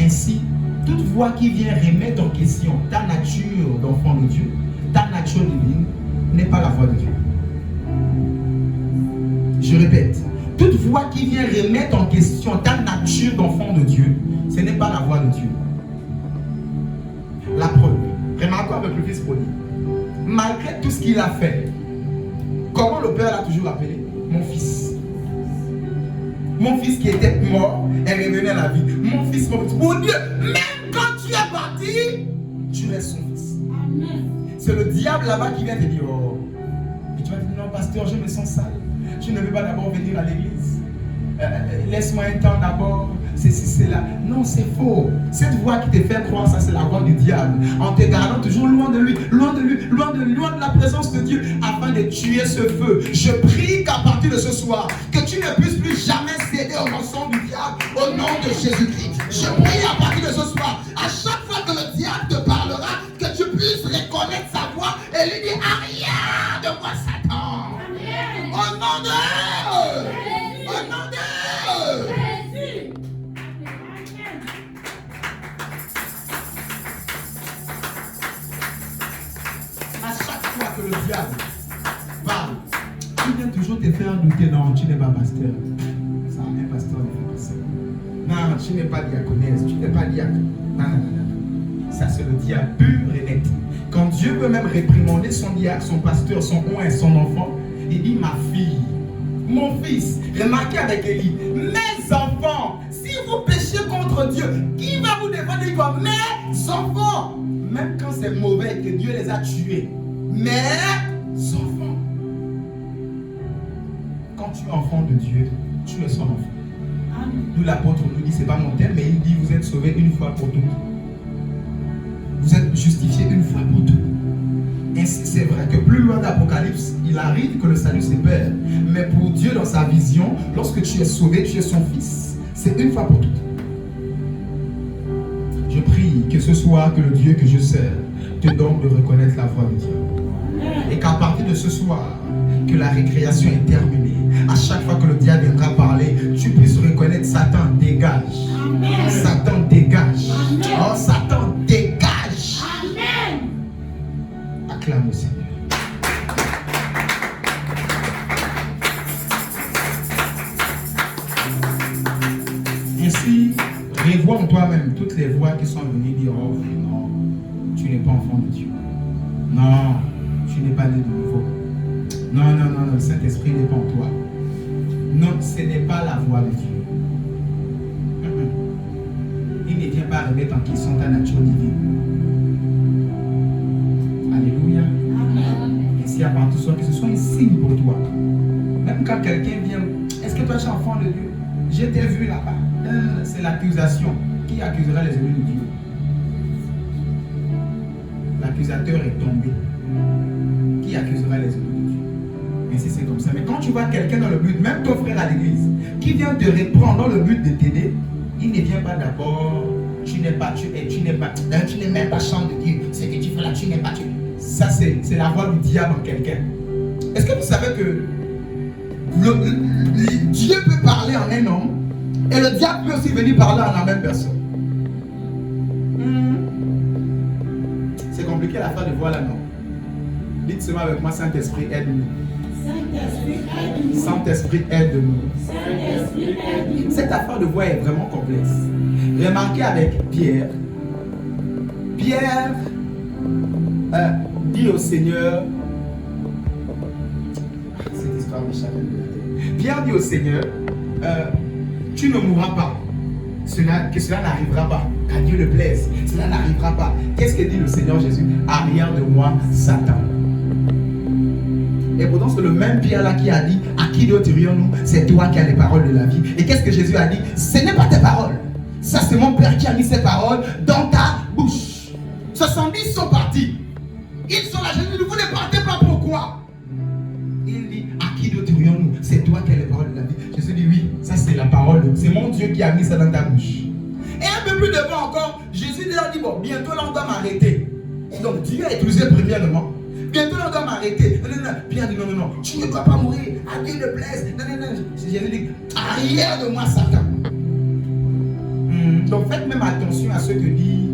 Ainsi, toute voix qui vient remettre en question ta nature d'enfant de Dieu, ta nature divine, n'est pas la voix de Dieu. Je répète, toute voix qui vient remettre en question ta nature d'enfant de Dieu, ce n'est pas la voix de Dieu. La preuve, remarquons avec le fils prodigue. Malgré tout ce qu'il a fait, comment le Père l'a toujours appelé? Mon fils. Mon fils qui était mort est revenu à la vie. Mon fils, pour Dieu, même quand tu es parti, tu es son fils. Amen. C'est le diable là-bas qui vient te dire, oh. Et tu vas dire, non, pasteur, je me sens sale. Je ne veux pas d'abord venir à l'église. Laisse-moi un temps d'abord. C'est là. Non, c'est faux. Cette voix qui te fait croire, ça c'est la voix du diable. En te gardant toujours loin de lui, loin de la présence de Dieu, afin de tuer ce feu. Je prie qu'à partir de ce soir, que tu ne puisses plus jamais céder au mensonge du diable au nom de Jésus-Christ. Je prie à partir de ce soir, à chaque fois que le diable te parlera, que tu puisses reconnaître sa voix et lui dire arrière de moi Satan. Au nom de Jésus. Au nom de Jésus. que le diable parle, il vient toujours te faire douter. Non, tu n'es pas pasteur. Ça, un pasteur ne fait pas ça. Non, tu n'es pas diaconesse, tu n'es pas diacre. Non, non, non, non. Ça, c'est le diable pur et net. Quand Dieu peut même réprimander son diacre, son pasteur, son oint, son enfant, il dit ma fille, mon fils. Remarquez avec Élie, mes enfants, si vous péchez contre Dieu, qui va vous défendre? Il dit mes enfants. Même quand c'est mauvais que Dieu les a tués, mes enfants. Quand tu es enfant de Dieu, tu es son enfant. Nous l'apôtre nous dit, c'est pas mon thème, mais il dit vous êtes sauvés une fois pour toutes. Vous êtes justifiés une fois pour toutes. Ainsi, c'est vrai que plus loin d'Apocalypse, il arrive que le salut se perd. Mais pour Dieu, dans sa vision, lorsque tu es sauvé, tu es son fils. C'est une fois pour toutes. Je prie que ce soir, que le Dieu que je sers te donne de reconnaître la voix de Dieu. Et qu'à partir de ce soir, que la récréation est terminée. À chaque fois que le diable viendra parler, tu puisses reconnaître Satan, dégage. Amen. Satan, dégage. Amen. Oh, Satan, dégage. Amen. Acclame le Seigneur. Ainsi, revois en toi-même toutes les voix qui sont venues dire oh non, tu n'es pas enfant de Dieu. Non, tu n'es pas né de nouveau. Non, non, non, non, le Saint-Esprit n'est pas en toi. Non, ce n'est pas la voix de Dieu. Il ne vient pas remettre en question ta nature divine. Alléluia. Ainsi, à partir de ce que ce soit un signe pour toi. Même quand quelqu'un vient, est-ce que toi tu es enfant de Dieu? Je t'ai vu là-bas. C'est l'accusation. Qui accusera les ennemis de Dieu? L'accusateur est tombé. Qui accusera les ennemis de Dieu? Ainsi c'est comme ça. Mais quand tu vois quelqu'un dans le but, même ton frère à l'église, qui vient te reprendre dans le but de t'aider, il ne vient pas d'abord. Tu n'es même pas champ de Dieu. Ce que tu fais là, tu n'es pas Dieu. Ça, c'est la voix du diable en quelqu'un. Est-ce que vous savez que Dieu peut parler en un homme et le diable peut aussi venir parler en la même personne? C'est compliqué l'affaire de voix là, non? Dites seulement avec moi, Saint-Esprit, aide-nous. Saint-Esprit, aide-nous. Saint-Esprit, aide-nous. Saint-Esprit, aide-nous. Cette affaire de voix est vraiment complexe. Remarquez avec Pierre. Pierre dit au Seigneur, cette histoire de chacun de la tête. Pierre dit au Seigneur, tu ne mourras pas. Que cela n'arrivera pas. Qu'à Dieu le plaise. Cela n'arrivera pas. Qu'est-ce que dit le Seigneur Jésus? Arrière de moi, Satan. Et pourtant, c'est le même Pierre là qui a dit, à qui d'autre dirions-nous? C'est toi qui as les paroles de la vie. Et qu'est-ce que Jésus a dit? Ce n'est pas tes paroles. Ça, c'est mon Père qui a mis ses paroles dans ta bouche. 70 sont partis. Ils sont là. Jésus dit, vous ne partez pas, pourquoi? Il dit, à qui d'autre dirions-nous? C'est toi qui as les paroles de la vie. Jésus dit, oui, ça c'est la parole. C'est mon Dieu qui a mis ça dans ta bouche. Et un peu plus devant encore, Jésus leur dit, bon, bientôt là on doit m'arrêter. Donc Dieu a utilisé premièrement. Bientôt on doit m'arrêter. Pierre dit, non, non, non, tu ne dois pas mourir. À Dieu le plaise. Non, non, non. Jésus dit, arrière de moi, Satan. Donc faites même attention à ce que dit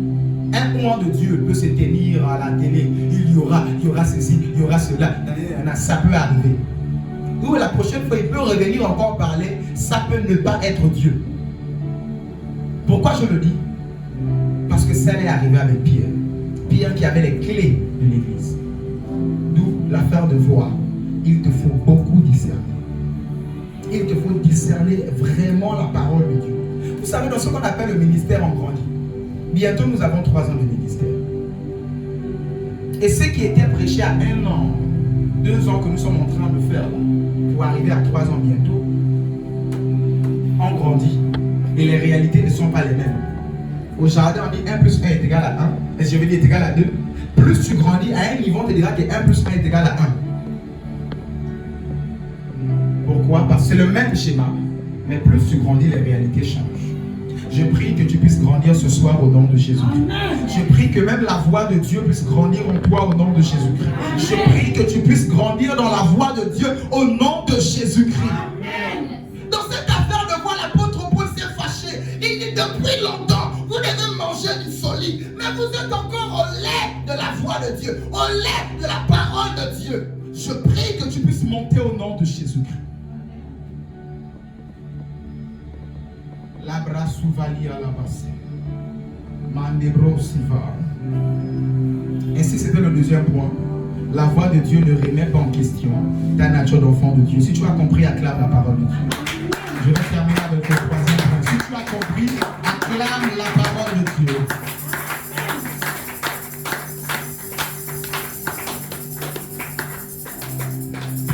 un oint de Dieu peut se tenir à la télé. Il y aura ceci, il y aura cela. Ça peut arriver. Ou la prochaine fois, il peut revenir encore parler. Ça peut ne pas être Dieu. Pourquoi je le dis? Parce que ça est arrivé avec Pierre. Pierre qui avait les clés de l'église. D'où l'affaire de voix. Il te faut beaucoup discerner. Il te faut discerner vraiment la parole de Dieu. Vous savez, dans ce qu'on appelle le ministère, on grandit. Bientôt, nous avons 3 ans de ministère. Et ce qui était prêché à 1 an, 2 ans que nous sommes en train de faire, là, pour arriver à 3 ans bientôt, on grandit. Et les réalités ne sont pas les mêmes. Au jardin, on dit 1 plus 1 est égal à 1. Et je vais dire est égal à 2. Plus tu grandis, à un niveau, on te dira que 1 plus 1 est égal à 1. Pourquoi? Parce que c'est le même schéma. Mais plus tu grandis, les réalités changent. Je prie que tu puisses grandir ce soir au nom de Jésus-Christ. Je prie que même la voix de Dieu puisse grandir en toi au nom de Jésus-Christ. Je prie que tu puisses grandir dans la voix de Dieu au nom de Jésus-Christ. Dans cette affaire de voix, l'apôtre Paul s'est fâché. Il dit depuis longtemps, vous devez manger du solide. Mais vous êtes encore au lait de la voix de Dieu, au lait de la parole de de Dieu, je prie que tu puisses monter au nom de Jésus-Christ. Labra souvali à la basse. Mandebro siva. Ainsi, c'était le deuxième point. La voix de Dieu ne remet pas en question ta nature d'enfant de Dieu. Si tu as compris, acclame la parole de Dieu. Je vais terminer avec le troisième point. Si tu as compris, acclame la parole de Dieu.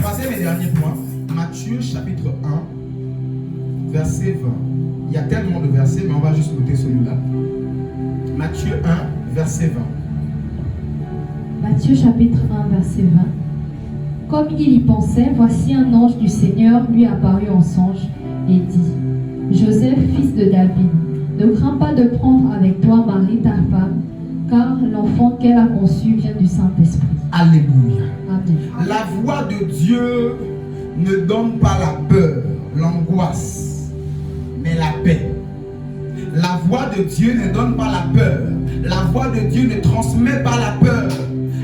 Troisième et dernier point, Matthieu chapitre 1, verset 20. Il y a tellement de versets, mais on va juste noter celui-là. Matthieu 1, verset 20. Matthieu chapitre 1, verset 20. Comme il y pensait, voici un ange du Seigneur lui apparut en songe et dit: Joseph, fils de David, ne crains pas de prendre avec toi Marie ta femme, car l'enfant qu'elle a conçu vient du Saint-Esprit. Alléluia. Amen. La voix de Dieu ne donne pas la peur, l'angoisse, mais la paix. La voix de Dieu ne donne pas la peur. La voix de Dieu ne transmet pas la peur.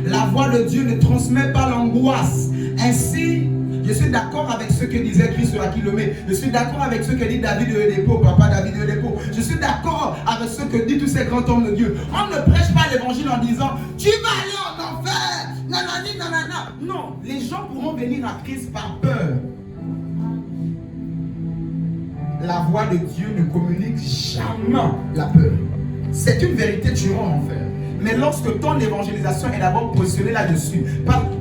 La voix de Dieu ne transmet pas l'angoisse. Ainsi, je suis d'accord avec ce que disait Christ sur Aquilomé. Je suis d'accord avec ce que dit David de Oedipo, papa David de Oedipo. Je suis d'accord avec ce que disent tous ces grands hommes de Dieu. On ne prêche pas l'évangile en disant tu vas aller en enfer. Nanani, nanana. Non, les gens pourront venir à Christ par peur. La voix de Dieu ne communique jamais la peur. C'est une vérité, tu vas en enfer. Mais lorsque ton évangélisation est d'abord positionnée là-dessus,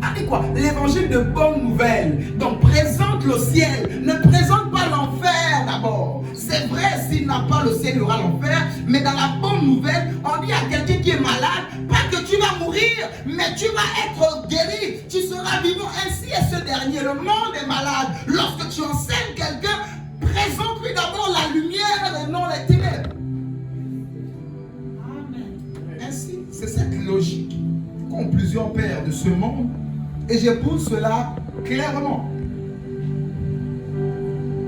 allez quoi, l'évangile de bonne nouvelle, donc présente le ciel, ne présente pas l'enfer d'abord. C'est vrai, s'il n'a pas le ciel, il aura l'enfer, mais dans la bonne nouvelle, on dit à quelqu'un qui est malade, pas que tu vas mourir, mais tu vas être guéri, tu seras vivant. Ainsi est ce dernier, le monde est malade. Lorsque tu enseignes quelqu'un, présente-lui d'abord la lumière et non les ténèbres. Ainsi, c'est cette logique qu'ont plusieurs pères de ce monde, et j'épouse cela clairement.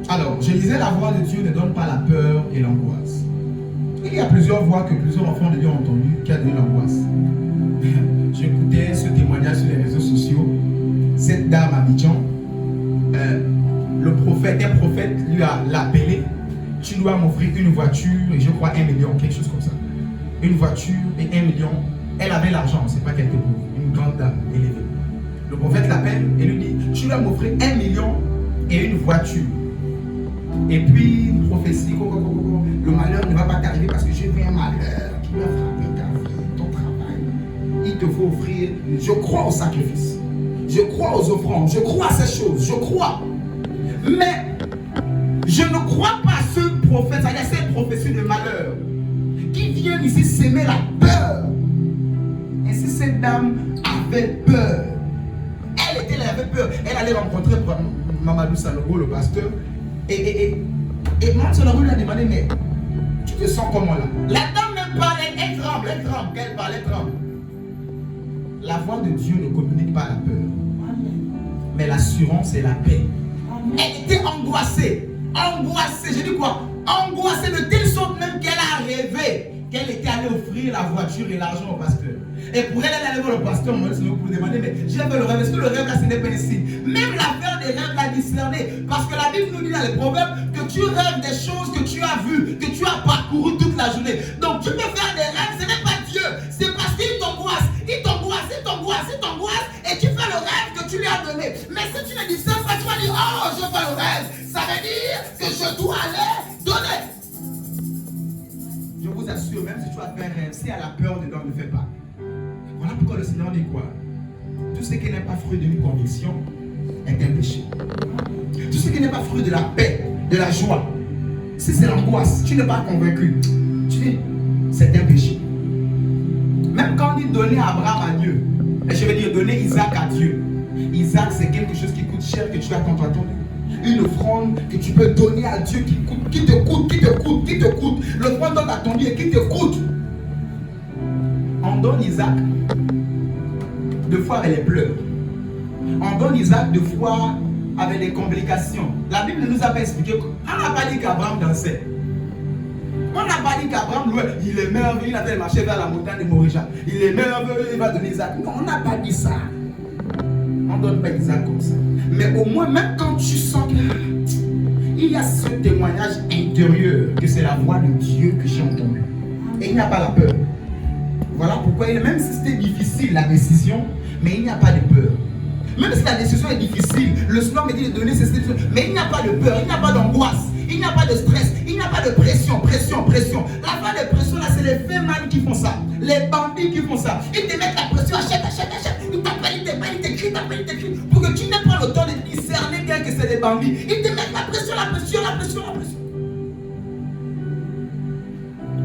Alors, je disais, la voix de Dieu ne donne pas la peur et l'angoisse. Il y a plusieurs voix que plusieurs enfants de Dieu ont entendues qui a donné l'angoisse. J'écoutais ce témoignage sur les réseaux sociaux. Cette dame à Abidjan, le prophète, un prophète lui a appelé: tu dois m'offrir une voiture et je crois 1 million, quelque chose comme ça. Une voiture et 1 million. Elle avait l'argent, c'est pas quelqu'un pauvre, une grande dame élevée. Le prophète l'appelle et lui dit: tu dois m'offrir 1 million et une voiture. Et puis une prophétie: le malheur ne va pas t'arriver parce que j'ai fait un malheur qui va frapper ta vie, ton travail. Il te faut offrir. Je crois au sacrifice, je crois aux offrandes, je crois à ces choses, je crois. Mais je ne crois pas à ce prophète, c'est-à-dire cette prophétie de malheur qui vient ici s'aimer la peur. Ainsi, cette dame avait peur. Elle avait peur. Elle allait rencontrer Mamadou Sanogo, le pasteur. Et Mamadou Sanogo lui a demandé: mais tu te sens comment là? La dame même parle, elle tremble, elle parle, elle tremble. La voix de Dieu ne communique pas la peur, mais l'assurance et la paix. Elle était angoissée. Angoissée, je dis quoi? Angoissée de telle sorte même qu'elle a rêvé qu'elle était allée offrir la voiture et l'argent au pasteur. Et pour elle, elle allait voir le pasteur pour lui demander: mais j'ai fait le rêve, est-ce que le rêve là, ce n'est pas ici? Même l'affaire des rêves l'a discerné. Parce que la Bible nous dit dans les proverbes que tu rêves des choses que tu as vues, que tu as parcourues toute la journée. Donc tu peux faire des rêves, ce n'est pas Dieu. C'est parce qu'il t'angoisse, et tu fais le rêve que tu lui as donné. Mais si tu ne dis ça, tu vas dire: oh, je fais le rêve. Ça veut dire que je dois aller donner. Je vous assure, même si tu as fait un rêve, si à la peur dedans, ne fais pas. Voilà pourquoi le Seigneur dit quoi? Tout ce qui n'est pas fruit d'une conviction est un péché. Tout ce qui n'est pas fruit de la paix, de la joie, si c'est l'angoisse, tu n'es pas convaincu, tu dis c'est un péché. Même quand on dit donner Abraham à Dieu, et je vais dire donner Isaac à Dieu. Isaac, c'est quelque chose qui coûte cher, que tu as tant attendu. Une offrande que tu peux donner à Dieu qui te coûte. L'offrande dont tu as attendu et qui te coûte. On donne Isaac deux fois avec les pleurs. On donne Isaac deux fois avec des complications. La Bible ne nous a pas expliqué. On n'a pas dit qu'Abraham dansait. On n'a pas dit qu'Abraham, il est merveilleux, il avait marché vers la montagne de Morija. Il est merveilleux, il va donner Isaac. Non, on n'a pas dit ça. On ne donne pas Isaac comme ça. Mais au moins, même quand tu sens qu'il y a ce témoignage intérieur, que c'est la voix de Dieu que j'ai entendue. Et il n'y a pas la peur. Voilà pourquoi, même si c'était difficile la décision, mais il n'y a pas de peur. Même si la décision est difficile, le Seigneur me dit de donner cette décision, mais il n'y a pas de peur, il n'y a pas d'angoisse, il n'y a pas de stress, il n'y a pas de pression. La fin de pression, là, c'est les fémales qui font ça, les bandits qui font ça. Ils te mettent la pression, achète. Ils t'appellent, ils t'écrivent, pour que tu n'aies pas le temps de discerner bien que c'est des bandits. Ils te mettent la pression.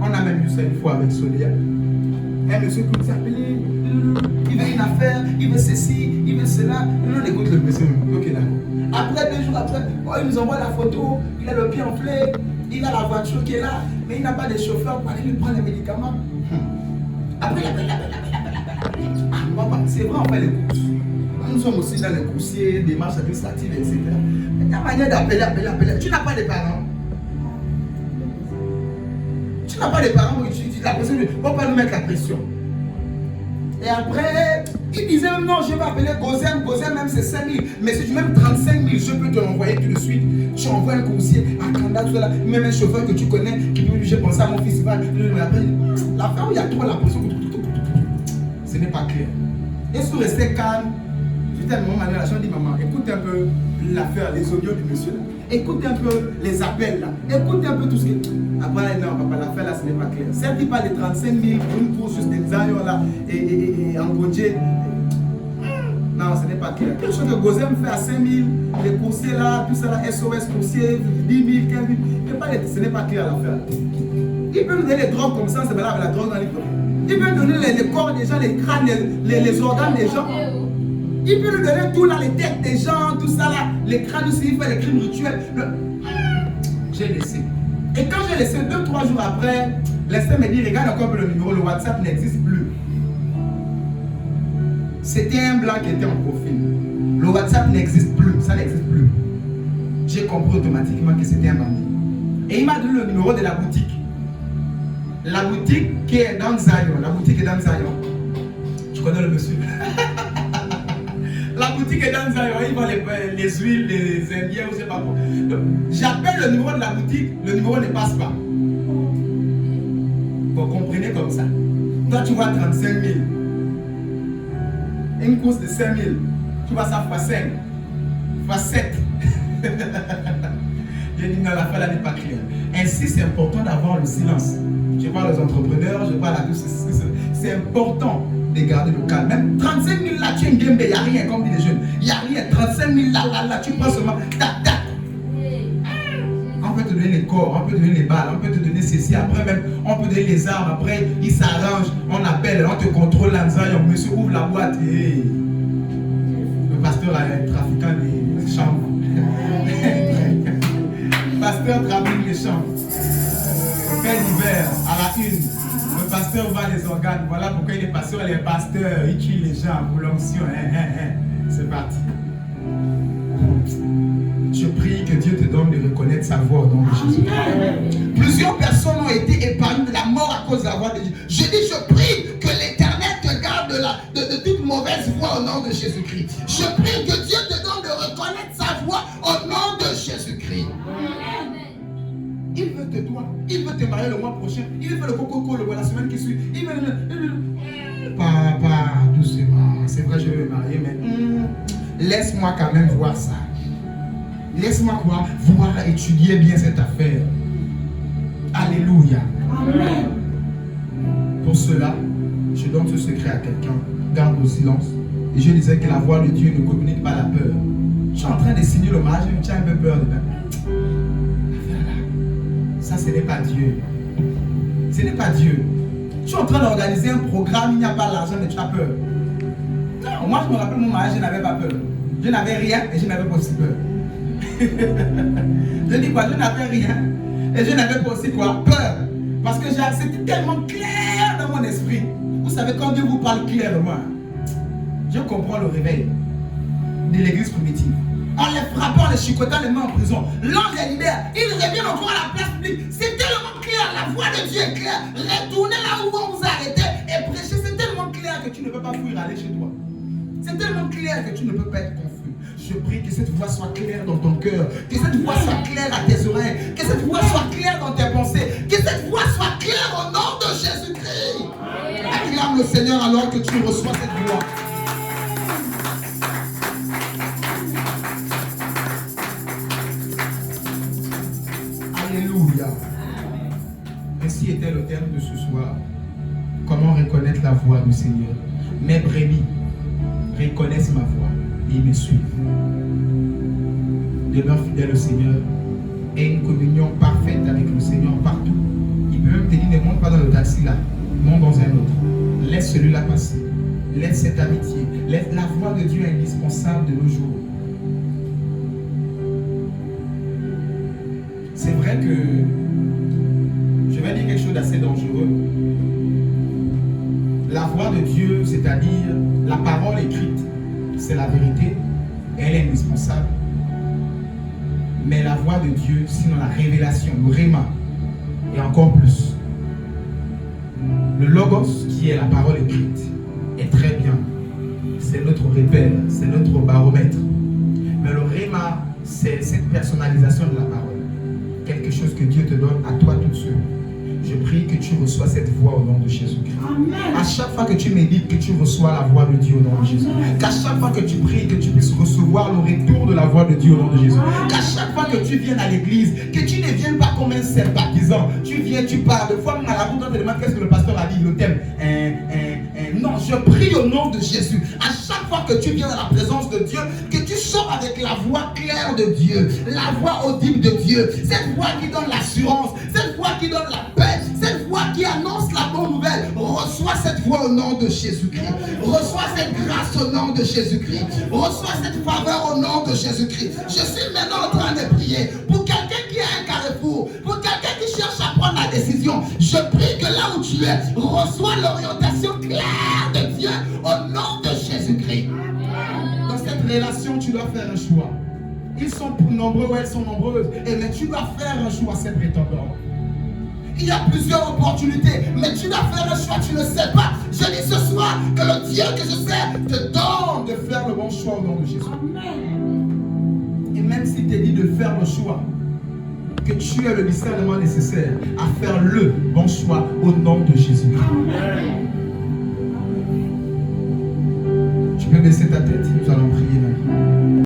On a même eu ça une fois avec Solia. Un monsieur qui nous a appelé, il veut une affaire, il veut ceci, il veut cela. On écoute le monsieur. Ok, d'accord. Après, 2 jours après, il nous envoie la photo, il a le pied enflé, il a la voiture qui est là, mais il n'a pas de chauffeur pour aller lui prendre les médicaments. Après, il appelle. C'est vrai, on fait les courses. Nous sommes aussi dans les coursiers, démarches administratives, etc. Il y a manière d'appeler. Tu n'as pas de parents. Tu n'as pas de parents où tu dis la pression, il ne faut pas nous mettre la pression. Et après, il disait non, je vais appeler Gozem, même c'est 5 000. Mais si tu mets 35 000, je peux te l'envoyer tout de suite. Tu envoies un coursier à Kanda, tout là, même un chauffeur que tu connais, qui peut lui dire, j'ai pensé à mon fils, l'affaire où il y a trop la pression, ce n'est pas clair. Et si vous restez calme, j'étais à un moment donné, la chambre dit, maman, écoute un peu l'affaire, les audios du monsieur là. Écoute un peu les appels là. Écoute un peu tout ce qui. Après, non, papa, l'affaire là, ce n'est pas clair. Certes, il parle de 35 000 pour une course juste des ailleurs là et en Godje. Non, ce n'est pas clair. Quelque chose que Gozem fait à 5 000, les coursiers là, tout ça là, SOS coursiers, 10 000, 15 000. Ce n'est pas clair l'affaire. Il peut nous donner les drogues comme ça, c'est pas là avec la drogue dans les corps. Il peut nous donner les corps des gens, les crânes, les organes des gens. Il peut nous donner tout là, les têtes des gens, tout ça là, les crânes aussi, il fait les crimes rituels. J'ai laissé. Et quand j'ai laissé 2-3 jours après, l'Esther me dit, regarde encore le numéro, le WhatsApp n'existe plus. C'était un blanc qui était en profil. Le WhatsApp n'existe plus, ça n'existe plus. J'ai compris automatiquement que c'était un bandit. Et il m'a donné le numéro de la boutique. La boutique qui est dans Zion. La boutique est dans Zion. Tu connais le monsieur? La boutique est dans Zion, ils vendent les huiles, les indiens, je ne sais pas quoi. J'appelle le numéro de la boutique, le numéro ne passe pas. Vous comprenez comme ça. Toi, tu vois 35 000. Une course de 5 000. Tu vois ça x 5, x 7. J'ai dit non, l'affaire là n'est pas claire. Ainsi, c'est important d'avoir le silence. Je parle aux entrepreneurs, je parle à tous. C'est important de garder le calme. Même 35 000 là, tu es un game, il n'y a rien, comme disent les jeunes. Il n'y a rien. 35 000 là, tu prends seulement. On peut te donner les corps, on peut te donner les balles, on peut te donner ceci. Après, même, on peut donner les armes. Après, ils s'arrangent, on appelle, on te contrôle l'enzaï. Monsieur ouvre la boîte. Et le pasteur a un trafiquant des chambres. Le pasteur trafique les chambres. Quel hiver, à la une. Le pasteur vend les organes. Voilà pourquoi il est pasteur, les pasteurs, ils tuent les gens pour l'onction. C'est parti. Je prie que Dieu te donne de reconnaître sa voix au nom de Jésus. Plusieurs personnes ont été épargnées de la mort à cause de la voix de Dieu. Je dis, je prie que l'Éternel te garde de toute mauvaise voix au nom de Jésus-Christ. Je prie que Dieu te donne de reconnaître sa voix au nom de Jésus-Christ. Il veut te toi, il veut te marier le mois prochain, il veut le coco la semaine qui suit. Il veut. Papa, doucement, c'est vrai, je vais me marier, mais laisse-moi quand même voir ça. Laisse-moi voir étudier bien cette affaire. Alléluia. Amen. Pour cela, je donne ce secret à quelqu'un. Garde le silence. Et je disais que la voix de Dieu ne communique pas la peur. Je suis en train de signer le mariage, mais tu as un peu peur dedans. Ça, ce n'est pas Dieu. Ce n'est pas Dieu. Je suis en train d'organiser un programme, il n'y a pas l'argent, mais tu as peur. Non, moi je me rappelle mon mariage, je n'avais pas peur. Je n'avais rien et je n'avais pas aussi peur. Je dis quoi? Je n'avais rien et je n'avais pas aussi quoi? Peur. Parce que c'était tellement clair dans mon esprit. Vous savez, quand Dieu vous parle clairement, je comprends le réveil de l'église primitive. En les frappant, en les chicotant les mains en prison. L'ange est libéré. Il revient encore à la place publique. C'est tellement clair. La voix de Dieu est claire. Retournez là où on vous a arrêté et prêchez. C'est tellement clair que tu ne peux pas fuir aller chez toi. C'est tellement clair que tu ne peux pas être confus. Je prie que cette voix soit claire dans ton cœur, que cette voix soit claire à tes oreilles, que cette voix soit claire dans tes pensées, que cette voix soit claire au nom de Jésus-Christ. Acclame le Seigneur alors que tu reçois cette voix. Alléluia. Ainsi était le thème de ce soir. Comment reconnaître la voix du Seigneur? Mes brebis reconnaissent ma voix et ils me suivent. Demeure fidèle au Seigneur et une communion parfaite avec le Seigneur partout. Il peut même te dire, ne monte pas dans le taxi là, monte dans un autre. Laisse celui-là passer. Laisse cette amitié. Laisse la voix de Dieu indispensable de nos jours. C'est vrai que je vais dire quelque chose d'assez dangereux. La voix de Dieu, c'est-à-dire la parole écrite, c'est la vérité, elle est indispensable. Mais la voix de Dieu, sinon la révélation, le rhéma, et encore plus. Le logos, qui est la parole écrite, est très bien. C'est notre repère, c'est notre baromètre. Mais le rhéma, c'est cette personnalisation de la parole. Quelque chose que Dieu te donne à toi toute seule. Je prie que tu reçois cette voix au nom de Jésus-Christ. À chaque fois que tu médites, que tu reçois la voix de Dieu au nom de Jésus. Qu'à chaque fois que tu pries, que tu puisses recevoir le retour de la voix de Dieu au nom de Jésus. Qu'à chaque fois que tu viennes à l'église, que tu ne viennes pas comme un sympathisant. Tu viens, tu parles. De fois, à la route, on te demande qu'est-ce que le pasteur a dit, le thème. Non, je prie au nom de Jésus. À chaque fois que tu viens dans la présence de Dieu, que tu sors avec la voix claire de Dieu, la voix audible de Dieu, cette voix qui donne l'assurance, cette voix qui donne la paix, cette voix qui annonce la bonne nouvelle. Reçois cette voix au nom de Jésus-Christ. Reçois cette grâce au nom de Jésus-Christ. Reçois cette faveur au nom de Jésus-Christ. Je suis maintenant en train de prier pour quelqu'un qui a un carrefour, pour quelqu'un qui cherche à prendre la décision. Je prie que là où tu es, reçois l'orientation claire de Dieu au nom de Jésus-Christ. Dans cette relation, tu dois faire un choix. Ils sont nombreux ou elles sont nombreuses. Mais tu dois faire un choix, c'est prétendant. Il y a plusieurs opportunités, mais tu dois faire un choix, tu ne sais pas. Je dis ce soir que le Dieu que je sers te donne De faire le bon choix au nom de Jésus. Et même s'il te dit de faire le choix, que tu aies le discernement nécessaire à faire le bon choix au nom de Jésus. Tu peux baisser ta tête, nous allons prier maintenant.